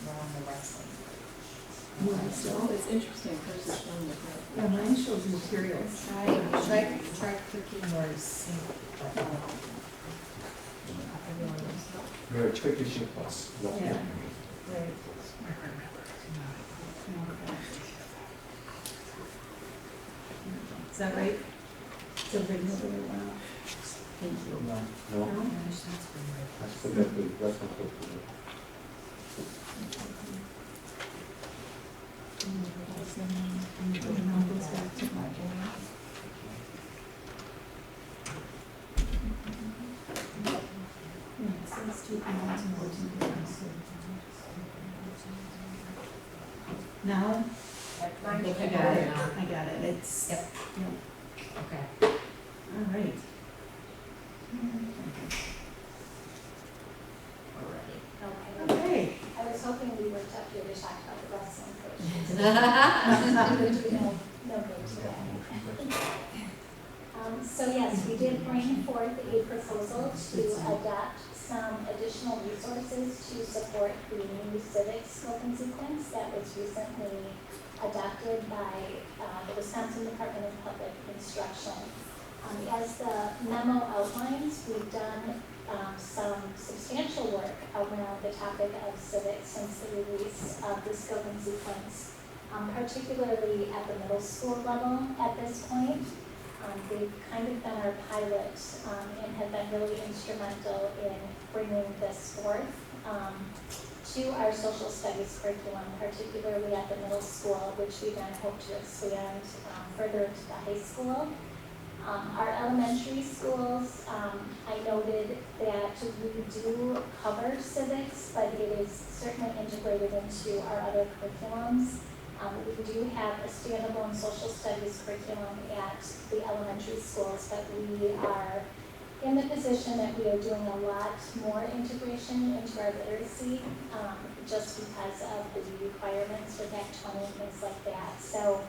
S6: We're on the wrestling.
S1: Mine still?
S10: It's interesting, hers is showing the.
S1: Yeah, mine shows materials.
S6: Try clicking where it's sync, but, everyone is.
S11: Very tricky shit plus.
S1: Yeah.
S6: Right.
S1: Is that right? So big, nobody went out. Thank you.
S11: No,
S1: No?
S11: that's for that, that's not good for that.
S1: now?
S6: I think I got it now.
S1: I got it, it's.
S6: Yep.
S1: Yep.
S6: Okay.
S1: All right.
S12: Okay.
S1: Okay.
S12: I was hoping we were up here to talk about the wrestling coach. No good today. So yes, we did bring forth a proposal to adopt some additional resources to support the new civics scope and sequence that was recently adopted by the Wisconsin Department of Public Instruction. As the memo outlines, we've done some substantial work around the topic of civics since the release of the scope and sequence, particularly at the middle school level at this point. They've kind of been our pilot and have been really instrumental in bringing this forth to our social studies curriculum, particularly at the middle school, which we then hope to expand further into the high school. Our elementary schools, I noted that we do cover civics, but it is certainly integrated into our other curriculums. We do have a standalone social studies curriculum at the elementary schools, but we are in the position that we are doing a lot more integration into our literacy, just because of the requirements with Act 20 and things like that. So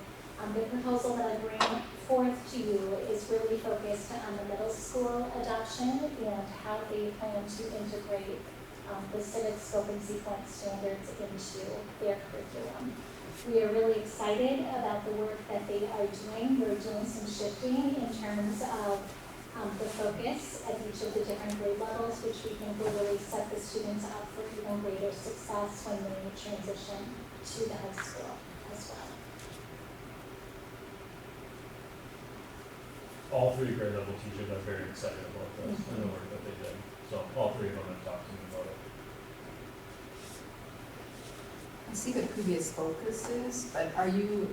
S12: the proposal that I bring forth to you is really focused on the middle school adoption and how they plan to integrate the civic scope and sequence standards into their curriculum. We are really excited about the work that they are doing. We're doing some shifting in terms of the focus at each of the different grade levels, which we think will really set the students up for even greater success when they transition to the high school as well.
S16: All three grade level teachers are very excited about this and the work that they did. So all three of them have talked to me about it.
S10: I see the previous focuses, but are you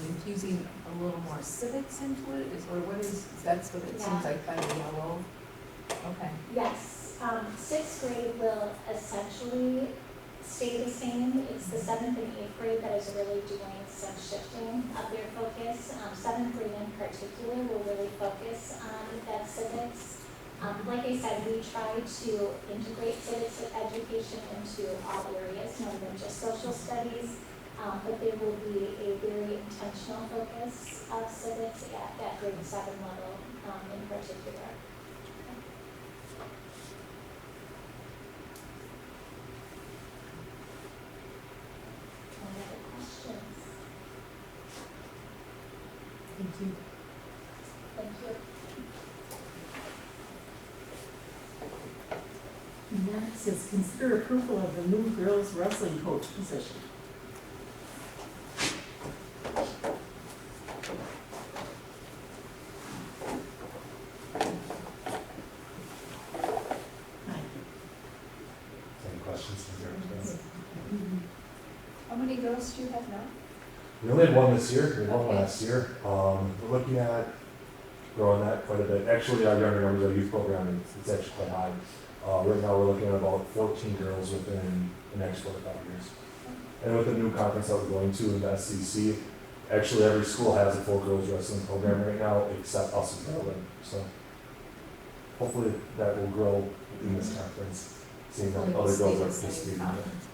S10: infusing a little more civics into it? Or what is, that's what it seems like kind of yellow? Okay.
S12: Yes, sixth grade will essentially stay the same. It's the seventh and eighth grade that is really doing some shifting of their focus. Seventh grade in particular will really focus on that civics. Like I said, we try to integrate civics with education into all areas, not even just social studies, but there will be a very intentional focus of civics at that grade 7 level in particular. Any other questions?
S6: Thank you.
S12: Thank you.
S1: Next is consider approval of the new girls wrestling coach position.
S17: Any questions from your
S10: How many girls do you have now?
S17: We only had one this year, we had one last year. We're looking at growing that quite a bit. Actually, our younger numbers, our youth program, it's actually quite high. Right now, we're looking at about 14 girls within the next 4 to 5 years. And with the new conference that we're going to in the SCC, actually every school has a full girls wrestling program right now, except us in Berlin. So hopefully that will grow in this conference, seeing that
S10: Hopefully
S17: other
S10: it'll
S17: girls are
S10: stay the same
S17: participating in it.
S10: conference.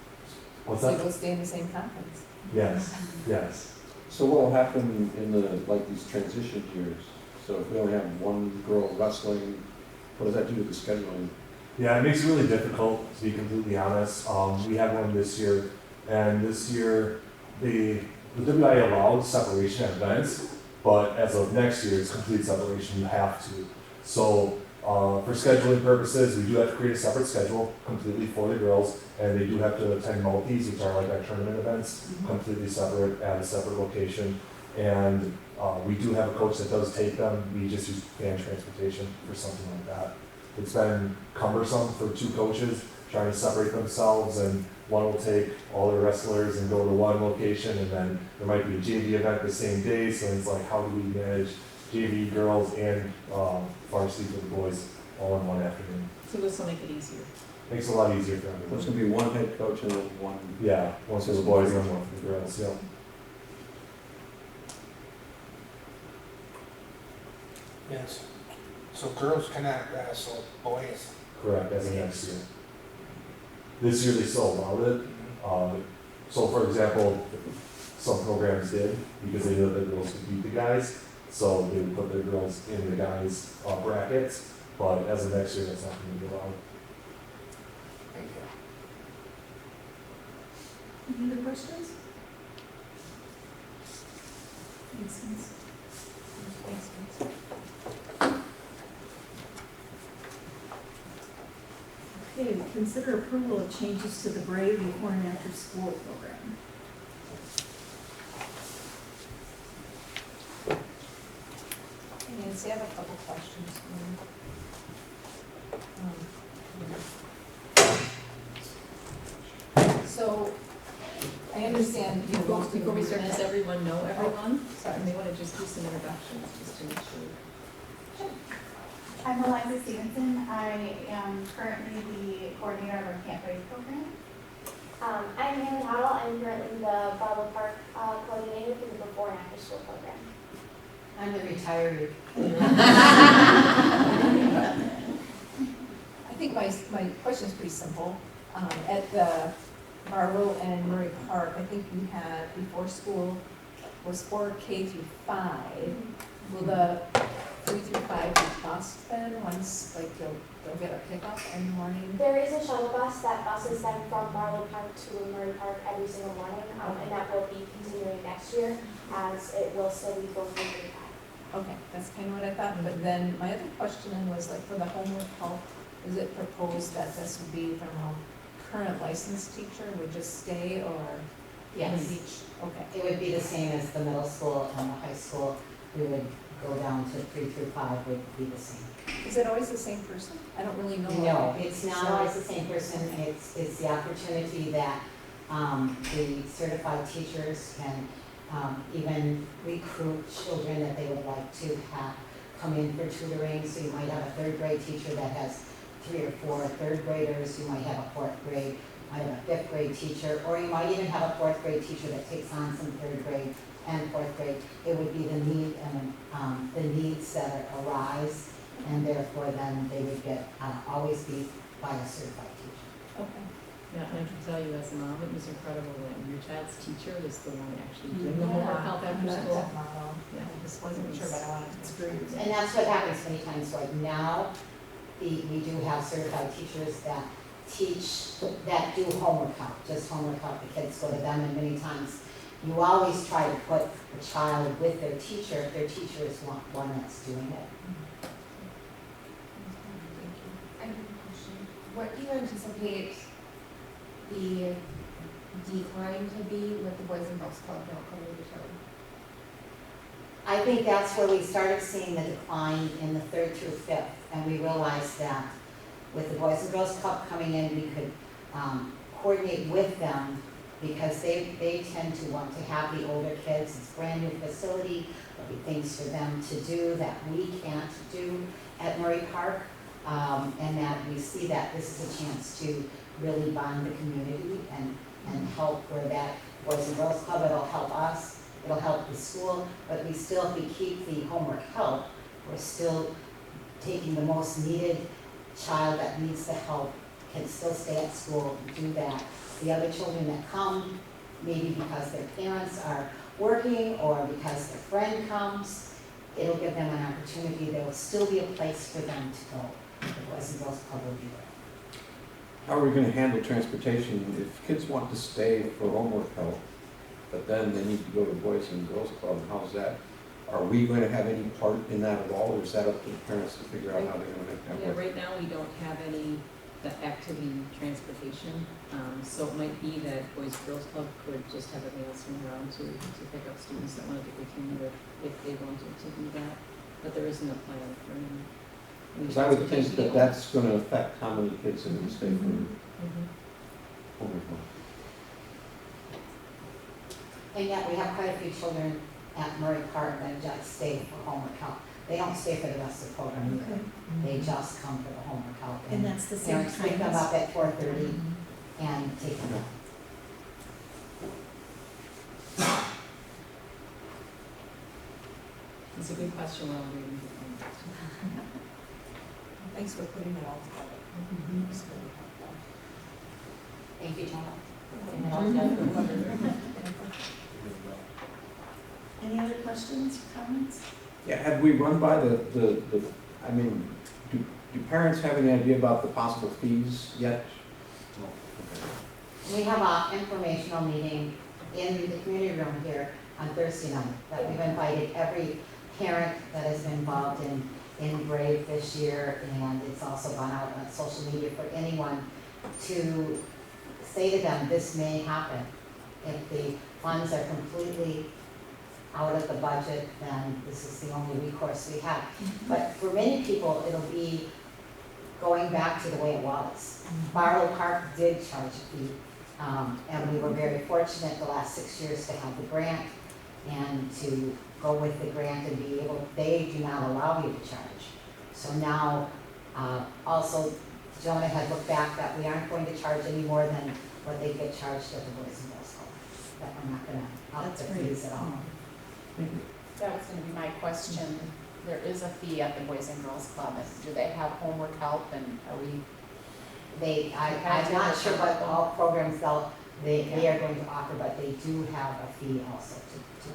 S17: What's
S10: So
S17: that?
S10: it'll stay in the same conference.
S17: Yes, yes.
S11: So what will happen in the, like these transition years? So if we only have one girl wrestling, what does that do to the scheduling?
S17: Yeah, it makes it really difficult, to be completely honest. We had one this year, and this year, the WIA allows separation at events, but as of next year, it's complete separation, you have to. So, for scheduling purposes, we do have to create a separate schedule completely for the girls, and they do have to attend multis, which are like our tournament events, completely separate at a separate location. And we do have a coach that does take them, we just use van transportation for something like that. It's been cumbersome for 2 coaches trying to separate themselves, and one will take all the wrestlers and go to one location, and then there might be a JV event the same day, so it's like, how do we manage JV girls and varsity for the boys all in one afternoon?
S6: So this will make it easier.
S17: Makes it a lot easier for
S11: There's
S17: everyone.
S11: gonna be one head coach and then one.
S17: Yeah, one for the boys and one for the girls, yeah.
S18: Yes. So girls cannot wrestle boys.
S17: Correct, as of next year. This year they still allowed it. So for example, some programs did, because they knew that the girls could beat the guys, so they would put their girls in the guys' brackets, but as of next year, that's not gonna be allowed.
S18: Thank you.
S1: Any other questions? Makes sense. Okay, consider approval of changes to the Brave before and after school program.
S10: Nancy, I have a couple questions for you. So, I understand you want to.
S5: Before we start, does everyone know everyone?
S10: Sorry.
S5: And they want to just do some introductions, just to make sure.
S19: I'm Eliza Stevenson. I am currently the coordinator of our Camp Ready program.
S15: I'm Hannah Howell. I'm currently the Barlow Park coordinator for the before and after school program.
S4: I'm the retiree.
S10: I think my question is pretty simple. At the Barlow and Murray Park, I think you had before school was for K through 5. Will the 3 through 5 be bused then once like they'll get a pickup in the morning?
S15: There is a shuttle bus that buses them from Barlow Park to Murray Park every single morning, and that will be continuing next year as it will still be for 3 through 5.
S10: Okay, that's kind of what I thought, but then my other question then was like for the homework help, is it proposed that this would be from a current licensed teacher would just stay or
S4: Yes.
S10: teach? Okay.
S4: It would be the same as the middle school and the high school. We would go down to 3 through 5 would be the same.
S10: Is it always the same person? I don't really know.
S4: No, it's not always the same person. It's the opportunity that the certified teachers can even recruit children that they would like to have come in for tutoring. So you might have a 3rd grade teacher that has 3 or 4 3rd graders. You might have a 4th grade, might have a 5th grade teacher, or you might even have a 4th grade teacher that takes on some 3rd grade and 4th grade. It would be the need and the needs that arise, and therefore then they would get always be by a certified teacher.
S10: Okay.
S5: Yeah, and I can tell you as a mom, it was incredible when your child's teacher was the one actually doing the homework help after school.
S10: Yeah, I just wasn't sure, but I wanted to.
S4: And that's what happens many times right now. We do have certified teachers that teach, that do homework help, just homework help. The kids go to them, and many times you always try to put a child with their teacher if their teacher is one that's doing it.
S15: I have a question. What do you anticipate the decline to be with the Boys and Girls Club now coming to town?
S4: I think that's where we started seeing the decline in the 3rd through 5th, and we realized that with the Boys and Girls Club coming in, we could coordinate with them because they tend to want to have the older kids. It's a brand new facility, there'll be things for them to do that we can't do at Murray Park, and that we see that this is a chance to really bond the community and help where that Boys and Girls Club, it'll help us. It'll help the school, but we still, if we keep the homework help, we're still taking the most needed child that needs the help, can still stay at school and do that. The other children that come, maybe because their parents are working or because their friend comes, it'll give them an opportunity. There will still be a place for them to go. The Boys and Girls Club will be there.
S11: How are we gonna handle transportation if kids want to stay for homework help, but then they need to go to Boys and Girls Club? How's that? Are we going to have any part in that at all, or is that up to the parents to figure out how they're gonna make that
S5: Yeah,
S11: work?
S5: right now, we don't have any activity transportation, so it might be that Boys and Girls Club could just have a van swing around to pick up students that wanted to continue if they wanted to do that, but there isn't a plan for any.
S11: Because I would think that that's gonna affect how many kids are gonna stay for
S5: Mhm.
S11: homework help.
S4: And yet we have quite a few children at Murray Park that just stay for homework help. They don't stay for the rest of the program either.
S1: Okay.
S4: They just come for the homework help.
S1: And that's the same
S4: Parents pick them
S1: times?
S4: up at 4:30 and take them out.
S5: It's a good question while I'm reading.
S10: Thanks for putting it all together. It's really helpful.
S4: Thank you, Tom.
S1: Any other questions or comments?
S11: Yeah, have we run by I mean, do parents have any idea about the possible fees yet?
S4: We have an informational meeting in the community room here on Thursday night that we've invited every parent that has been involved in Brave this year, and it's also gone out on social media for anyone to say to them, this may happen. If the funds are completely out of the budget, then this is the only recourse we have. But for many people, it'll be going back to the way it was. Barlow Park did charge a fee, and we were very fortunate the last 6 years to have the grant and to go with the grant and be able, they do not allow you to charge. So now, also, Jonah had looked back that we aren't going to charge any more than what they get charged at the Boys and Girls Club. That we're not gonna up the fees at all.
S7: That was gonna be my question. There is a fee at the Boys and Girls Club. Do they have homework help, and are we?
S4: I'm not sure what all programs they are going to offer, but they do have a fee also to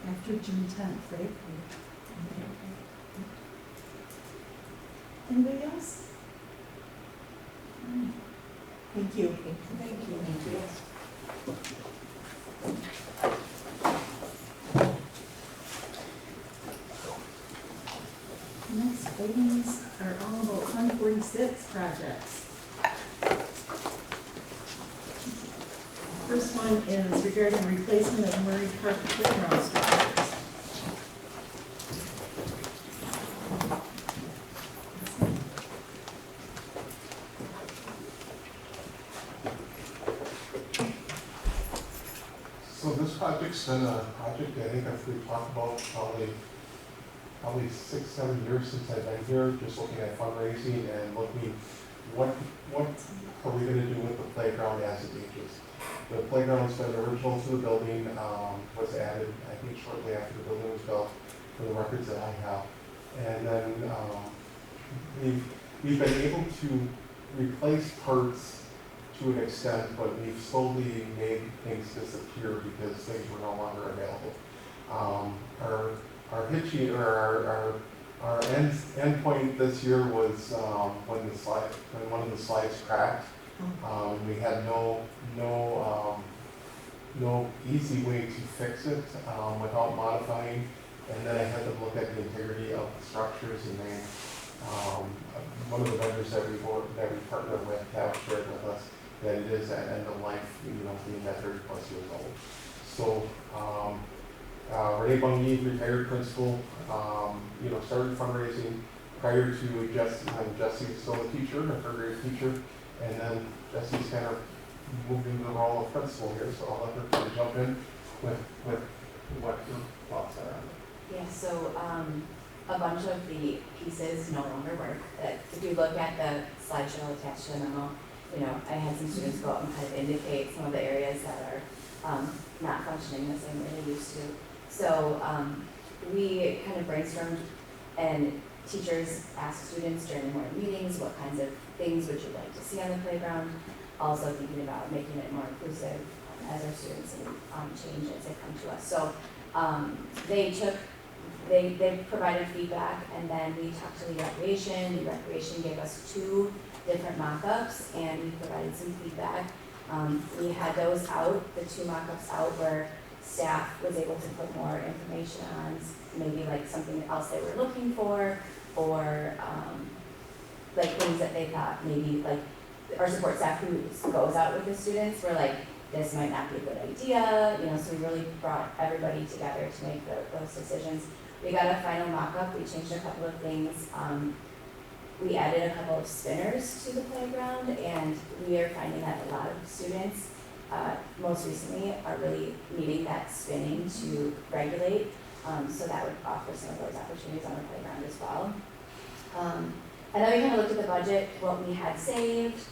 S1: After June 10th, right? Anybody else? Thank you.
S10: Thank you.
S1: Next items are all about Fund 46 projects. First one is regarding replacement of Murray Park playground structures.
S18: So this project's been a project I think we've talked about probably 6-7 years since I've been here, just looking at fundraising and looking what are we gonna do with the playground as it ages. The playground's been original to the building, was added, I think, shortly after the building was built, for the records that I have. And then we've been able to replace parts to an extent, but we've slowly made things disappear because things were no longer available. Our hitching, or our end point this year was when one of the slides cracked. We had no easy way to fix it without modifying, and then I had to look at the integrity of the structures, and they, one of the vendors that we partner with have shared with us that it is at end of life, being that 30+ years old. So Ripon, retired principal, started fundraising prior to Jesse. Jesse was still a teacher, a third grade teacher, and then Jesse's kind of moved into the role of principal here, so I'll let her kind of jump in with what her thoughts are on it.
S20: Yeah, so a bunch of the pieces no longer work. If you look at the slideshow attached to the memo, I had some students go up and kind of indicate some of the areas that are not functioning the same way they used to. So we kind of brainstormed, and teachers asked students during the morning meetings, what kinds of things would you like to see on the playground? Also thinking about making it more inclusive as our students change as they come to us. So they provided feedback, and then we talked to the recreation. The recreation gave us 2 different mock-ups, and we provided some feedback. We had those out, the 2 mock-ups out, where staff was able to put more information on, maybe like something else they were looking for, or like things that they thought maybe, like our support staff who goes out with the students were like, this might not be a good idea, so we really brought everybody together to make those decisions. We got a final mock-up, we changed a couple of things. We added a couple of spinners to the playground, and we are finding that a lot of students, most recently, are really needing that spinning to regulate. So that would offer some of those opportunities on the playground as well. And then we kind of looked at the budget, what we had saved.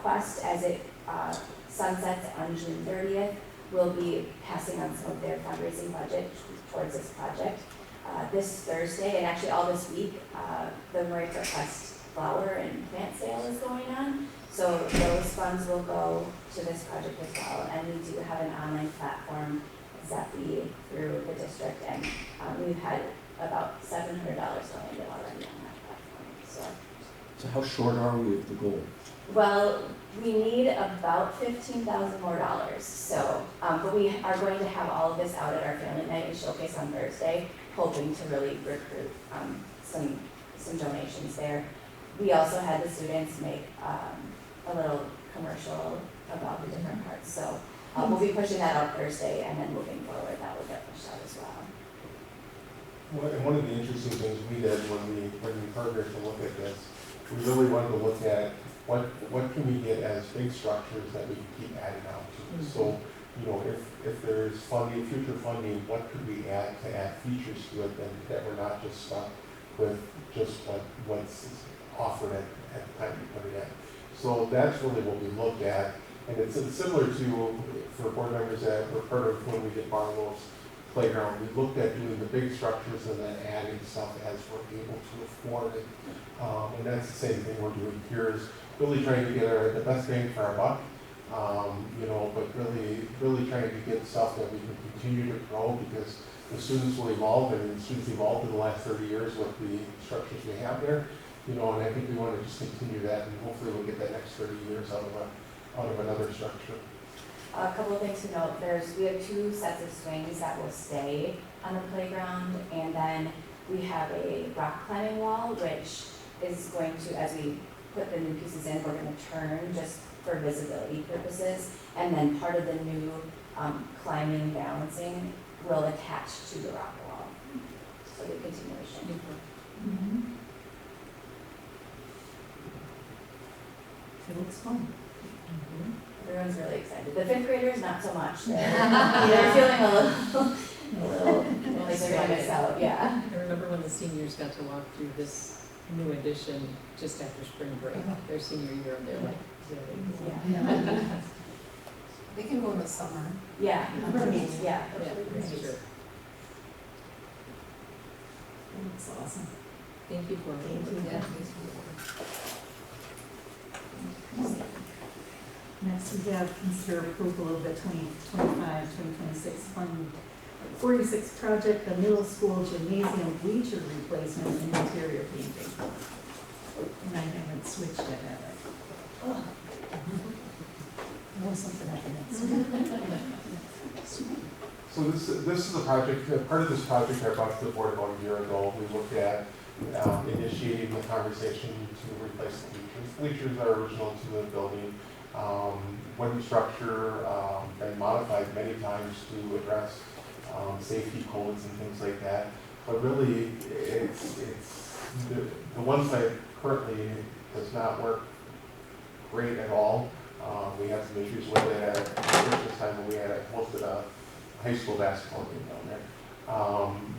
S20: Quest, as it sunsets on June 30th, will be passing on some of their fundraising budget towards this project. This Thursday, and actually all this week, the Murray Park Quest flower and plant sale is going on. So those funds will go to this project as well. And we do have an online platform, Zeppi, through the district, and we've had about $700 going in already on that platform.
S11: So how short are we of the goal?
S20: Well, we need about $15,000 more. So, but we are going to have all of this out at our family night and showcase on Thursday, hoping to really recruit some donations there. We also had the students make a little commercial about the different parts. So we'll be pushing that out Thursday, and then moving forward, that will get pushed out as well.
S18: And one of the interesting things we did when we partnered to look at this, we really wanted to look at what can we get as big structures that we can keep adding on to. So, you know, if there's funding, future funding, what could we add to add features to it that we're not just stuck with just what's offered at the time we put it in. So that's really what we looked at. And it's similar to, for board members that were part of when we did Barlow's playground, we looked at doing the big structures and then adding stuff as we're able to afford it. And that's the same thing we're doing here, is really trying to get the best bang for our buck, you know, but really trying to get stuff that we can continue to grow, because the students will evolve, and the students evolved in the last 30 years with the structures we have there, you know, and I think we want to just continue that, and hopefully we'll get that next 30 years out of another structure.
S20: A couple of things to note, we have 2 sets of swings that will stay on the playground, and then we have a rock climbing wall, which is going to, as we put the new pieces in, we're going to turn just for visibility purposes, and then part of the new climbing balancing will attach to the rock wall. So the continuation.
S1: It looks fun.
S20: Everyone's really excited. The 5th graders, not so much. They're feeling a little like they're going to miss out. Yeah.
S5: I remember when the seniors got to walk through this new edition just after spring break, their senior year, and they're like,
S20: Yeah.
S10: They can go in the summer.
S20: Yeah. Yeah.
S5: That's true.
S1: That's awesome.
S5: Thank you for
S10: Yeah.
S1: Next, we have consider approval of the 2025-2026 Fund 46 project, the middle school gymnasium bleacher replacement and interior painting. And I haven't switched it, have I? Oh. Know something I can
S18: So this is a project, part of this project I brought to the board about a year ago. We looked at initiating the conversation to replace the bleachers. Bleachers are original to the building. Wooden structure, been modified many times to address safety codes and things like that. But really, it's the one side currently does not work great at all. We had some issues with it at Christmas time when we had hosted a high school basketball game down there.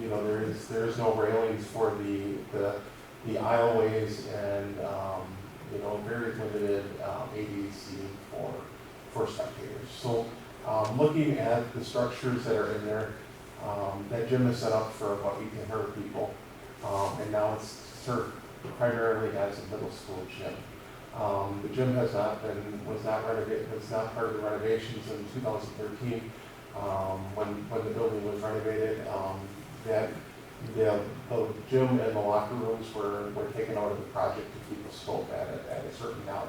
S18: You know, there is no railings for the aisleways, and you know, very limited ADA seating for spectators. So looking at the structures that are in there, that gym is set up for about 1,800 people, and now it's served primarily as a middle school gym. The gym was not part of the renovations in 2013 when the building was renovated. The gym and the locker rooms were taken out of the project to keep the scope at a certain dollar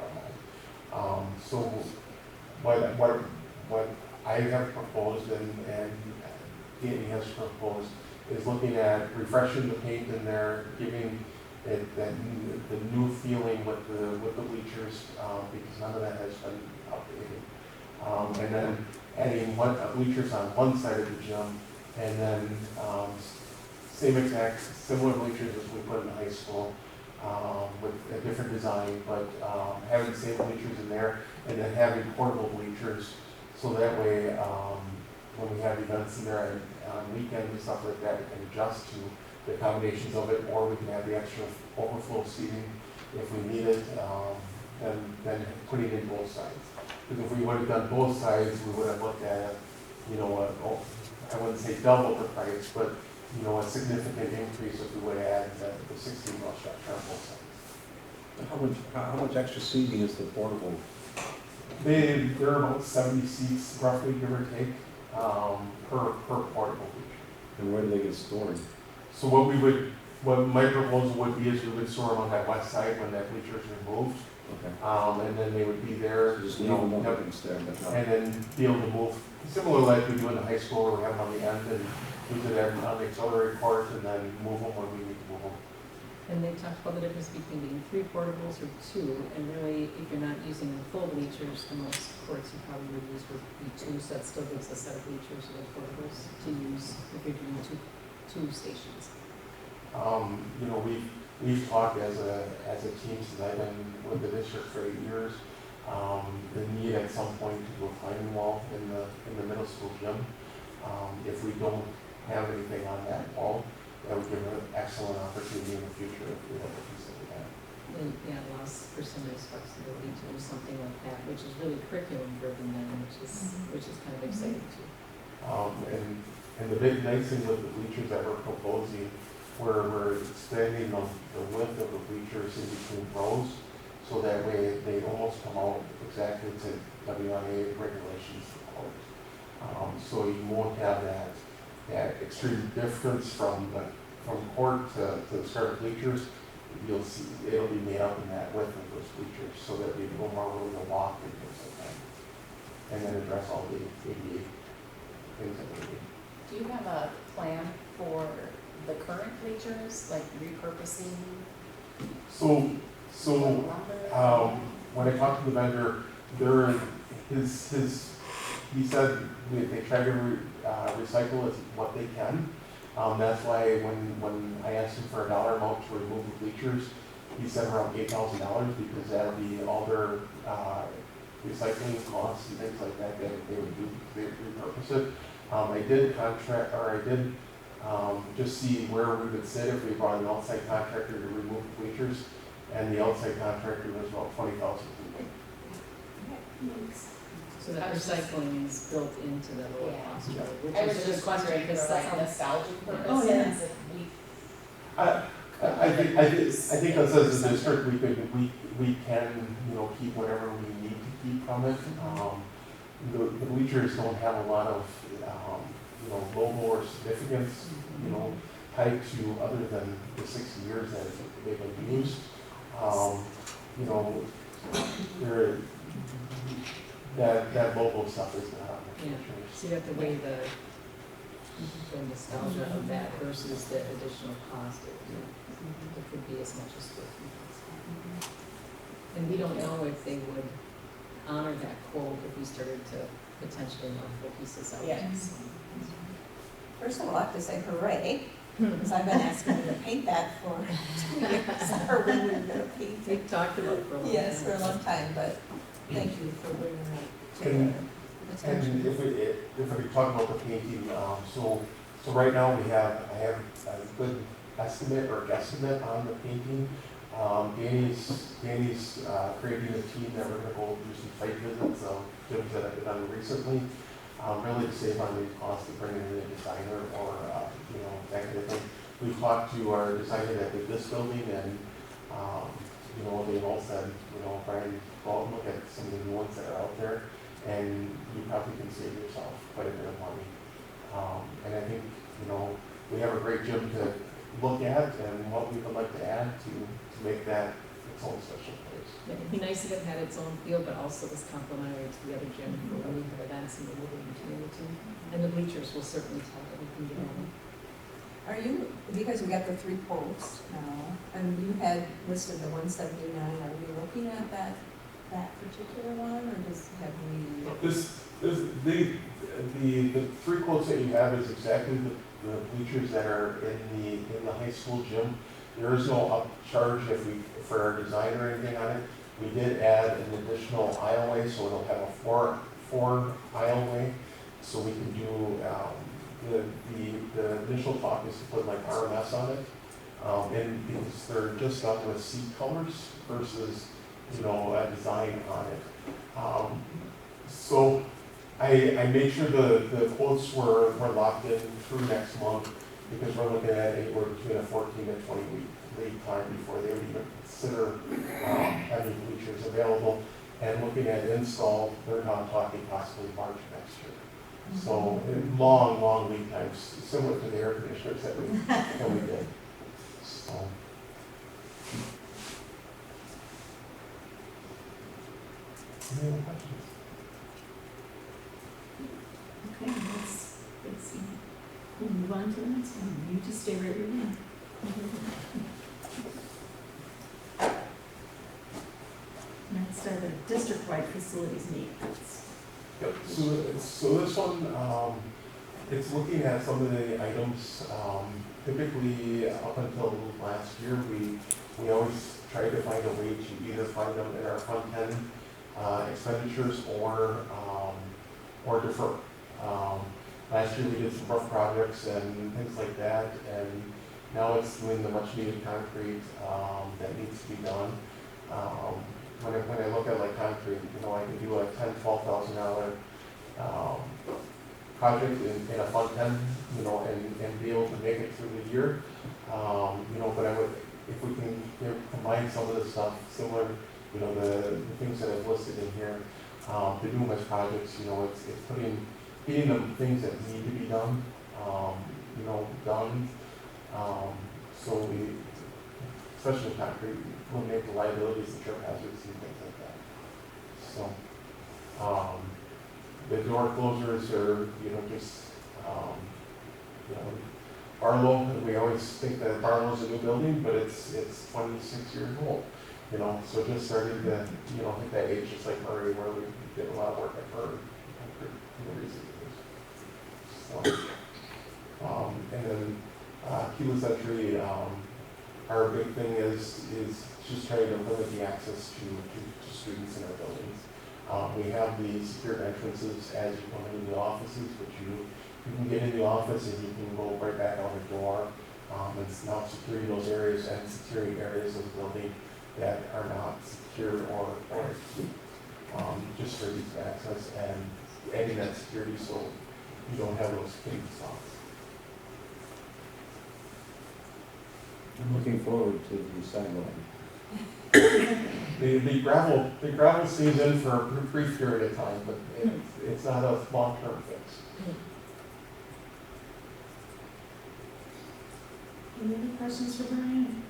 S18: amount. So what I have proposed and Danny has proposed is looking at refreshing the paint in there, giving it the new feeling with the bleachers, because none of that has been updated. And then adding bleachers on one side of the gym, and then same exact similar bleachers as we put in high school, with a different design, but having the same bleachers in there, and then having portable bleachers, so that way, when we have events in there on weekends and stuff like that, we can adjust to the accommodations of it, or we can have the extra overflow seating if we need it, and then putting it in both sides. Because if we would have done both sides, we would have looked at, I wouldn't say double the price, but, a significant increase if we would have added the 16-row structure on both sides.
S11: How much extra seating is the portable?
S18: They're about 70 seats roughly, give or take, per portable bleacher.
S11: And where do they get stored?
S18: So what my proposal would be is we would store them on that west side when that bleacher is removed.
S11: Okay.
S18: And then they would be there.
S11: Just leave them up instead, but not.
S18: And then be able to move, similar like we do in the high school where we have them on the end and we do that on the auxiliary port and then move them when we need to move them.
S5: And they talked about the difference between being 3 portables or 2, and really, if you're not using the full bleachers, the most courts you probably would use would be 2, so that still gives a set of bleachers or portables to use if you're doing two stations.
S18: We've talked as a team since I've been with the district for 8 years, the need at some point to do a climbing wall in the middle school gym. If we don't have anything on that wall, that would give an excellent opportunity in the future if we have a piece of that.
S5: And yeah, it allows for some of this flexibility to do something like that, which is really curriculum driven then, which is kind of exciting too.
S18: And the big nice thing with the bleachers that we're proposing, we're expanding the width of the bleachers in between rows, so that way they almost come out exactly to WIA regulations for court. So you won't have that extreme difference from court to the start of bleachers. You'll see it'll be made up in that width of those bleachers, so that we go more room to walk and things like that, and then address all the ADA things that we need.
S6: Do you have a plan for the current bleachers, like repurposing?
S18: So when I talked to the vendor, he said they try to recycle as what they can. That's why when I asked him for a dollar amount to remove the bleachers, he said around $8,000 because that'll be all their recycling costs and things like that that they would do. They repurpose it. I did just see where we would sit if we brought an outside contractor to remove the bleachers, and the outside contractor was about $20,000.
S5: So that recycling is built into the lower cost, which
S6: I was
S5: is
S6: just wondering for like nostalgic purposes.
S1: Oh, yeah.
S6: If we
S18: I think as a district, we can keep whatever we need to keep from it. The bleachers don't have a lot of logo or significance tied to other than the 60 years that they've been used. That logo stuff is not on the bleachers.
S5: So you have to weigh the nostalgia of that versus the additional cost. It could be as much as $14,000. And we don't know if they would honor that quote if we started to potentially knock full pieces out.
S6: Yes.
S10: First of all, I have to say hooray, because I've been asking them to paint that for 2 years, or when we were going to paint it.
S5: We've talked about it for a long time.
S10: Yes, for a long time, but thank you for bringing that to
S18: And
S10: the attention.
S18: if we talk about the painting, so right now I have a good estimate or guesstimate on the painting. Danny's creating a team that we're going to go do some site visits of gyms that I've done recently, really to save on the cost of bringing in a designer or that kind of thing. We've talked to our designer that did this building, and they've all said, Brian, go out and look at some of the new ones that are out there, and you probably can save yourself quite a bit of money. And I think we have a great gym to look at, and what we would like to add to make that its own special place.
S5: Yeah, it'd be nice if it had its own field, but also was complementary to the other gym for when we have events and the moving between the two. And the bleachers will certainly tell that we can get on.
S10: Are you, because we got the 3 quotes now, and you had listed the 179, are we looking at that particular one, or have we?
S18: The 3 quotes that you have is exactly the bleachers that are in the high school gym. There is no upcharge for our design or anything on it. We did add an additional aisleway, so it'll have a four aisleway, so we can do, the initial talk is to put like RMS on it. And because they're just done with seat colors versus, a design on it. So I made sure the quotes were locked in through next month, because we're looking at anywhere between a 14 to 20 week lead time before they would even consider having bleachers available. And looking at install, they're not talking possibly March next year. So long lead times, similar to the air conditioners that we did. So. Any other questions?
S1: Okay, let's see. We'll move on to the next one. You just stay right where you are. Next are the district-wide facilities needs.
S18: Yep, so this one, it's looking at some of the items, typically up until last year, we always tried to find a way to either find them in our fund 10 expenditures or defer. Last year we did some rough projects and things like that, and now it's doing the much needed concrete that needs to be done. When I look at like concrete, I can do a $10,000-12,000 project in a fund 10, and be able to make it through the year. But I would, if we can combine some of the stuff similar, the things that I've listed in here, the numerous projects, it's getting the things that need to be done, done. So we, especially concrete, eliminate the liabilities and trip hazards and things like that. So, the door closers are, just, Barlow, we always think that Barlow's a new building, but it's 26 years old. So just starting to, hit that age, just like Murray, where we did a lot of work at Murray in the recent years. So, and then keyless entry, our big thing is just trying to limit the access to students in our buildings. We have the secured entrances as you come into the offices, which you can get in the office and you can go right back out the door. It's now securing those areas and securing areas of the building that are not secure or just for easy access, and adding that security so you don't have those hidden spots.
S11: I'm looking forward to the sidewalk.
S18: The gravel stays in for a brief period of time, but it's not a long-term fix.
S1: Any other questions for Brian?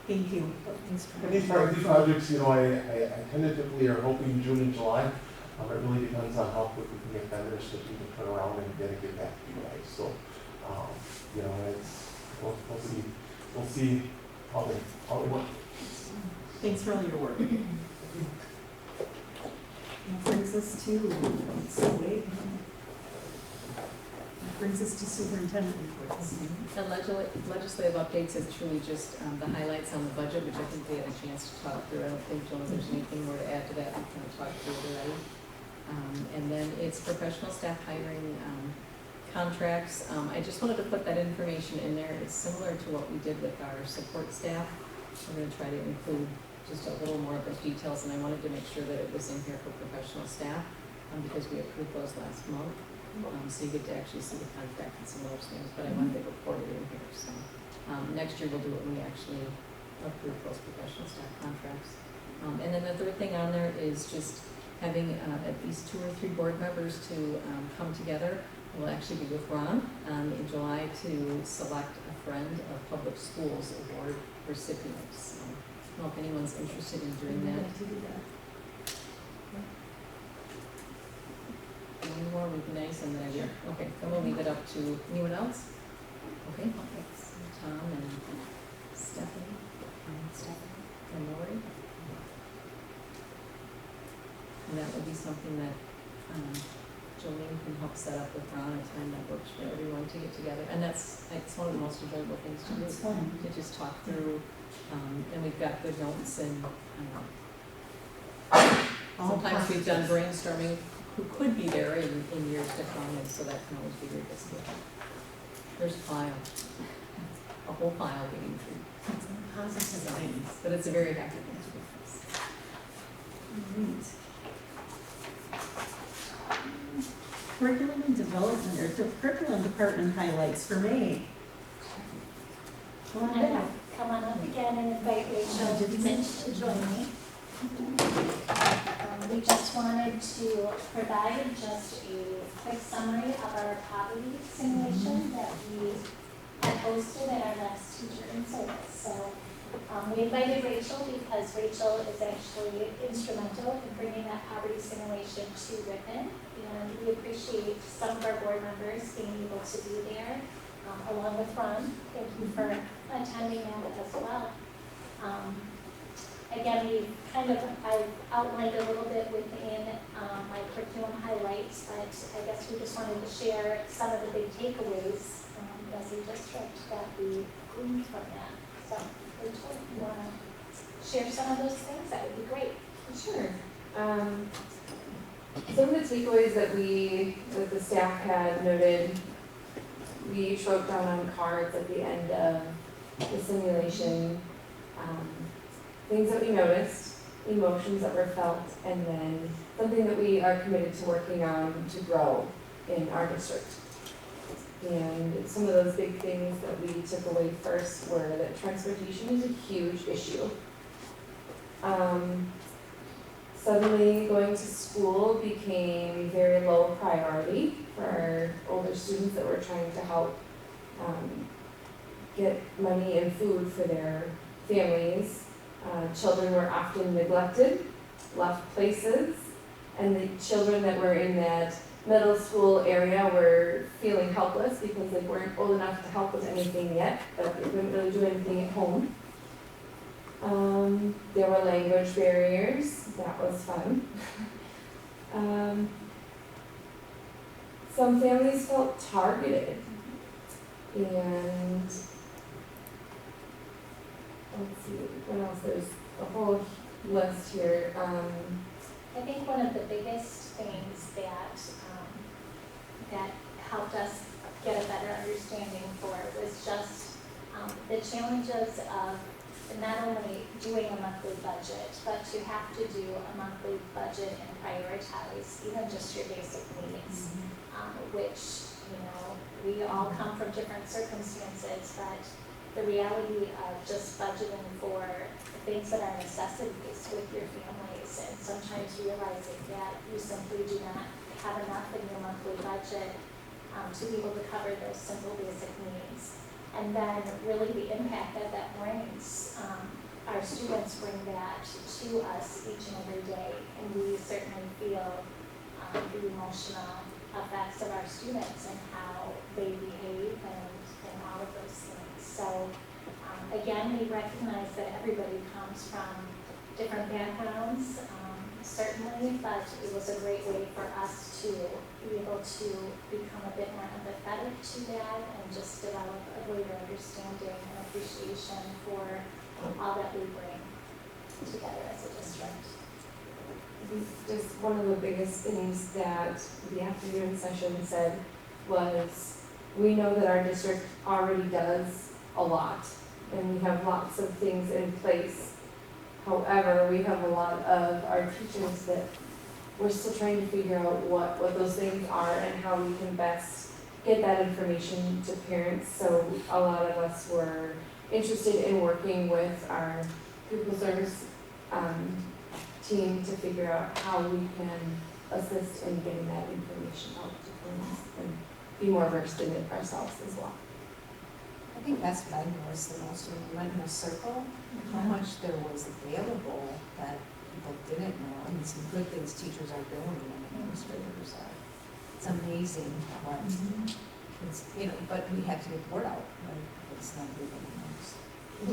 S1: Thank you.
S18: And these projects, I tentatively are hoping June and July. It really depends on how quick we can get vendors to even turn around and get back to you guys. So, we'll see how they work.
S1: Thanks for all your work. That brings us to superintendent reports.
S5: The legislative updates is truly just the highlights on the budget, which I think we had a chance to talk through. I don't think, Joan, there's anything more to add to that. We kind of talked through it already. And then it's professional staff hiring contracts. I just wanted to put that information in there. It's similar to what we did with our support staff. We're going to try to include just a little more of those details, and I wanted to make sure that it was in here for professional staff because we approved those last month. So you get to actually see the contract and some of those things, but I wanted to report it in here. So next year we'll do it when we actually approve those professional staff contracts. And then the third thing on there is just having at least 2 or 3 board members to come together. We'll actually be with Ron in July to select a Friend of Public Schools Award recipients. So I don't know if anyone's interested in doing that. One more would be nice, and then okay, then we'll leave it up to anyone else. Okay, Tom and Stephanie and Lori. And that would be something that Jolene can help set up with Ron a time that works for everyone to get together. And it's one of the most enjoyable things to do.
S1: It's fun.
S5: To just talk through, and we've got good notes and,
S1: All
S5: sometimes we've done
S1: positives.
S5: brainstorming who could be there in years to come, and so that can always be revisited. There's a file, a whole file waiting for you.
S1: Positive things.
S5: But it's a very happy thing to do.
S1: Curriculum and development, or the curriculum department highlights for May.
S15: I'm gonna come on up again and invite Rachel and Mitch to join me. We just wanted to provide just a quick summary of our poverty simulation that we had posted in our last teacher in service. So we invited Rachel because Rachel is actually instrumental in bringing that poverty simulation to Ripon. And we appreciate some of our board members being able to be there, along with Ron. Thank you for attending that as well. Again, I've outlined a little bit within my curriculum highlights, but I guess we just wanted to share some of the big takeaways as a district that we gleaned from that. So, Rachel, if you want to share some of those things, that would be great.
S8: Sure. Some of the takeaways that the staff had noted, we each wrote down on cards at the end of the simulation, things that we noticed, emotions that were felt, and then something that we are committed to working on to grow in our district. And some of those big things that we took away first were that transportation is a huge issue. Suddenly going to school became very low priority for our older students that were trying to help get money and food for their families. Children were often neglected, left places, and the children that were in that middle school area were feeling helpless because they weren't old enough to help with anything yet, but they couldn't really do anything at home. There were language barriers. That was fun. Some families felt targeted, and let's see, what else? There's a whole list here.
S15: I think one of the biggest things that helped us get a better understanding for was just the challenges of not only doing a monthly budget, but to have to do a monthly budget and prioritize even just your basic needs, which, we all come from different circumstances, but the reality of just budgeting for things that are necessities with your families, and sometimes realizing that you simply do not have enough in your monthly budget to be able to cover those simple basic needs. And then really the impact that brings. Our students bring that to us each and every day, and we certainly feel the emotional effects of our students and how they behave and all of those things. So again, we recognize that everybody comes from different backgrounds, certainly, but it was a great way for us to be able to become a bit more empathetic to that and just develop a greater understanding and appreciation for all that we bring together as a district.
S8: Just one of the biggest things that the afternoon session said was, we know that our district already does a lot, and we have lots of things in place. However, we have a lot of our teachers that we're still trying to figure out what those things are and how we can best get that information to parents. So a lot of us were interested in working with our pupil service team to figure out how we can assist in getting that information out to parents and be more versed in it ourselves as well.
S10: I think that's what I noticed the most when we went in a circle, how much there was available that people didn't know. I mean, some good things teachers are doing and administrators are. It's amazing what it's, but we have to get the word out, right? It's not everybody knows.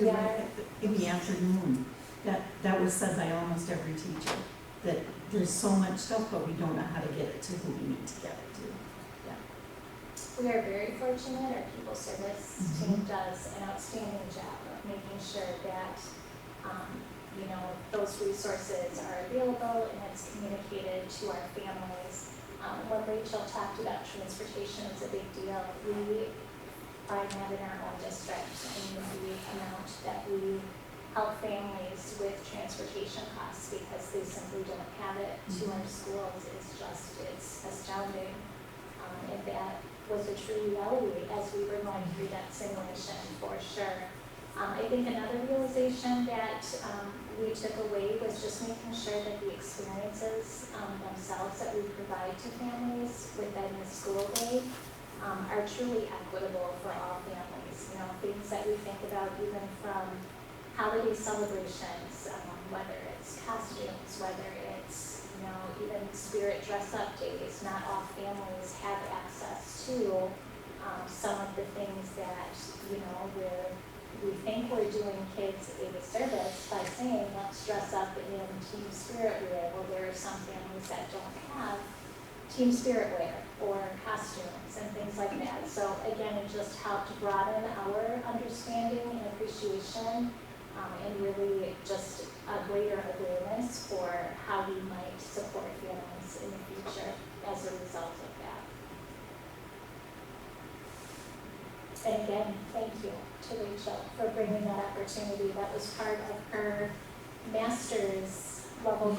S1: You're right. In the afternoon, that was said by almost every teacher, that there's so much stuff, but we don't know how to get it to who we need to get it to.
S15: We are very fortunate, our people service team does an outstanding job of making sure that, you know, those resources are available and it's communicated to our families. When Rachel talked about transportation is a big deal, we find that in our own district and the amount that we help families with transportation costs because they simply don't have it to our schools is just, it's astounding. And that was a true reality as we were going through that simulation for sure. I think another realization that we took away was just making sure that the experiences themselves that we provide to families within the school day are truly equitable for all families. You know, things that we think about even from holiday celebrations, whether it's costumes, whether it's, you know, even spirit dress-up days. Not all families have access to some of the things that, you know, we think we're doing kids a service by saying, let's dress up in team spirit wear. Well, there are some families that don't have team spirit wear or costumes and things like that. So again, it just helped broaden our understanding and appreciation and really just a greater awareness for how we might support families in the future as a result of that. And again, thank you to Rachel for bringing that opportunity. That was part of her master's level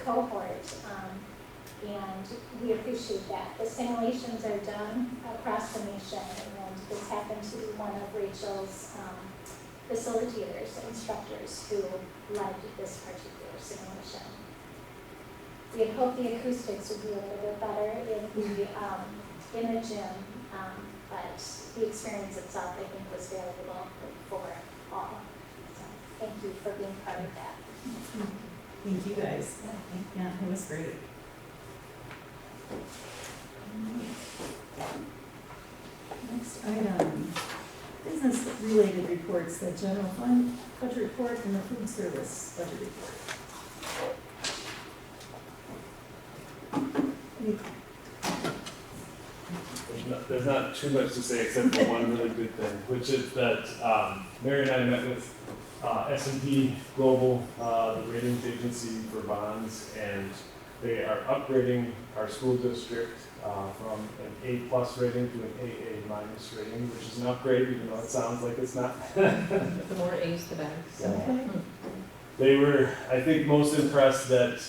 S15: cohort. And we appreciate that. The simulations are done across the nation, and this happened to be one of Rachel's facilitators, instructors who led this particular simulation. We had hoped the acoustics would be a little bit better in the gym, but the experience itself, I think, was valuable for all. So thank you for being part of that.
S1: Thank you guys. Yeah, it was great. Next item, business-related reports, the general fund budget report and the food service budget report.
S3: There's not too much to say except for one really good thing, which is that Mary and I met with S&P Global, the ratings agency for bonds, and they are upgrading our school district from an A+ rating to an AA- rating, which is an upgrade, even though it sounds like it's not.
S5: The more A's, the better.
S1: Okay.
S3: They were, I think, most impressed that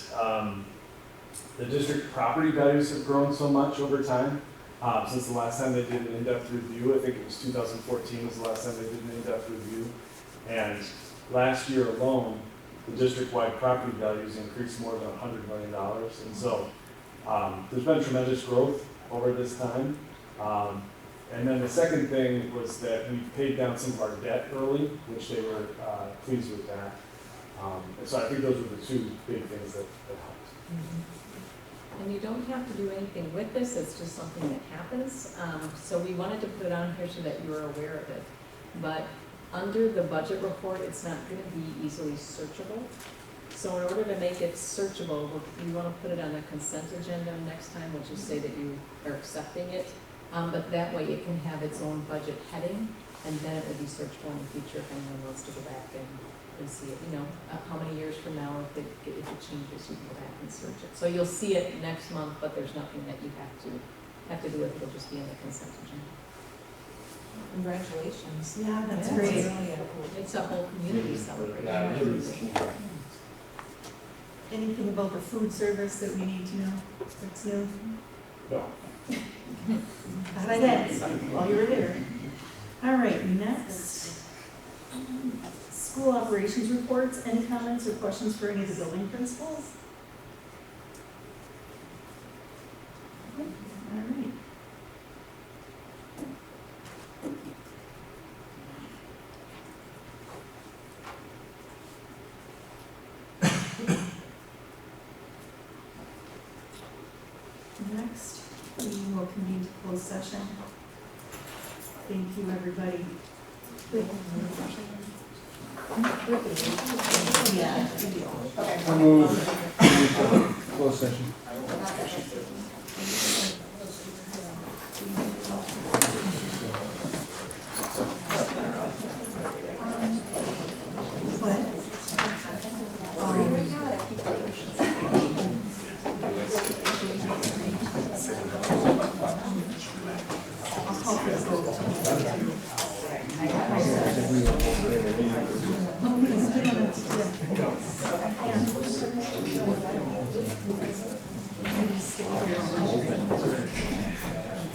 S3: the district property values have grown so much over time. Since the last time they did an in-depth review, I think it was 2014 was the last time they did an in-depth review. And last year alone, the district-wide property values increased more than $100 million. And so there's been tremendous growth over this time. And then the second thing was that we paid down some of our debt early, which they were pleased with that. And so I think those were the two big things that helped.
S5: And you don't have to do anything with this, it's just something that happens. So we wanted to put it on here so that you were aware of it. But under the budget report, it's not going to be easily searchable. So in order to make it searchable, we want to put it on a consent agenda next time. We'll just say that you are accepting it. But that way it can have its own budget heading, and then it will be searchable in the future if anyone wants to go back and see it. You know, how many years from now, if it changes, you can go back and search it. So you'll see it next month, but there's nothing that you have to do with it. It'll just be in the consent agenda.
S10: Congratulations.
S1: Yeah, that's
S10: Yeah,
S1: great.
S10: it's really a cool.
S5: It's a whole community celebration.
S3: Yeah, it is.
S1: Anything about the food service that we need to know that's new?
S3: No.
S1: Thought I did, while you were there. All right, next. School operations reports. Any comments or questions for any of the building principals? All right. Next, we will convene to closed session. Thank you, everybody. Yeah.
S9: So moved.
S11: closed session.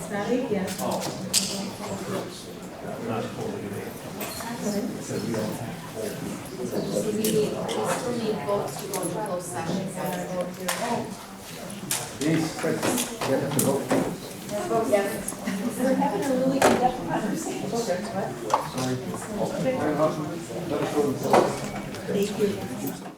S1: Scotty, yes.
S7: We still need votes to go into closed session.
S11: Please, Chris, get them to vote.
S1: We're having a really in-depth conversation.
S11: Sorry.
S1: Thank you.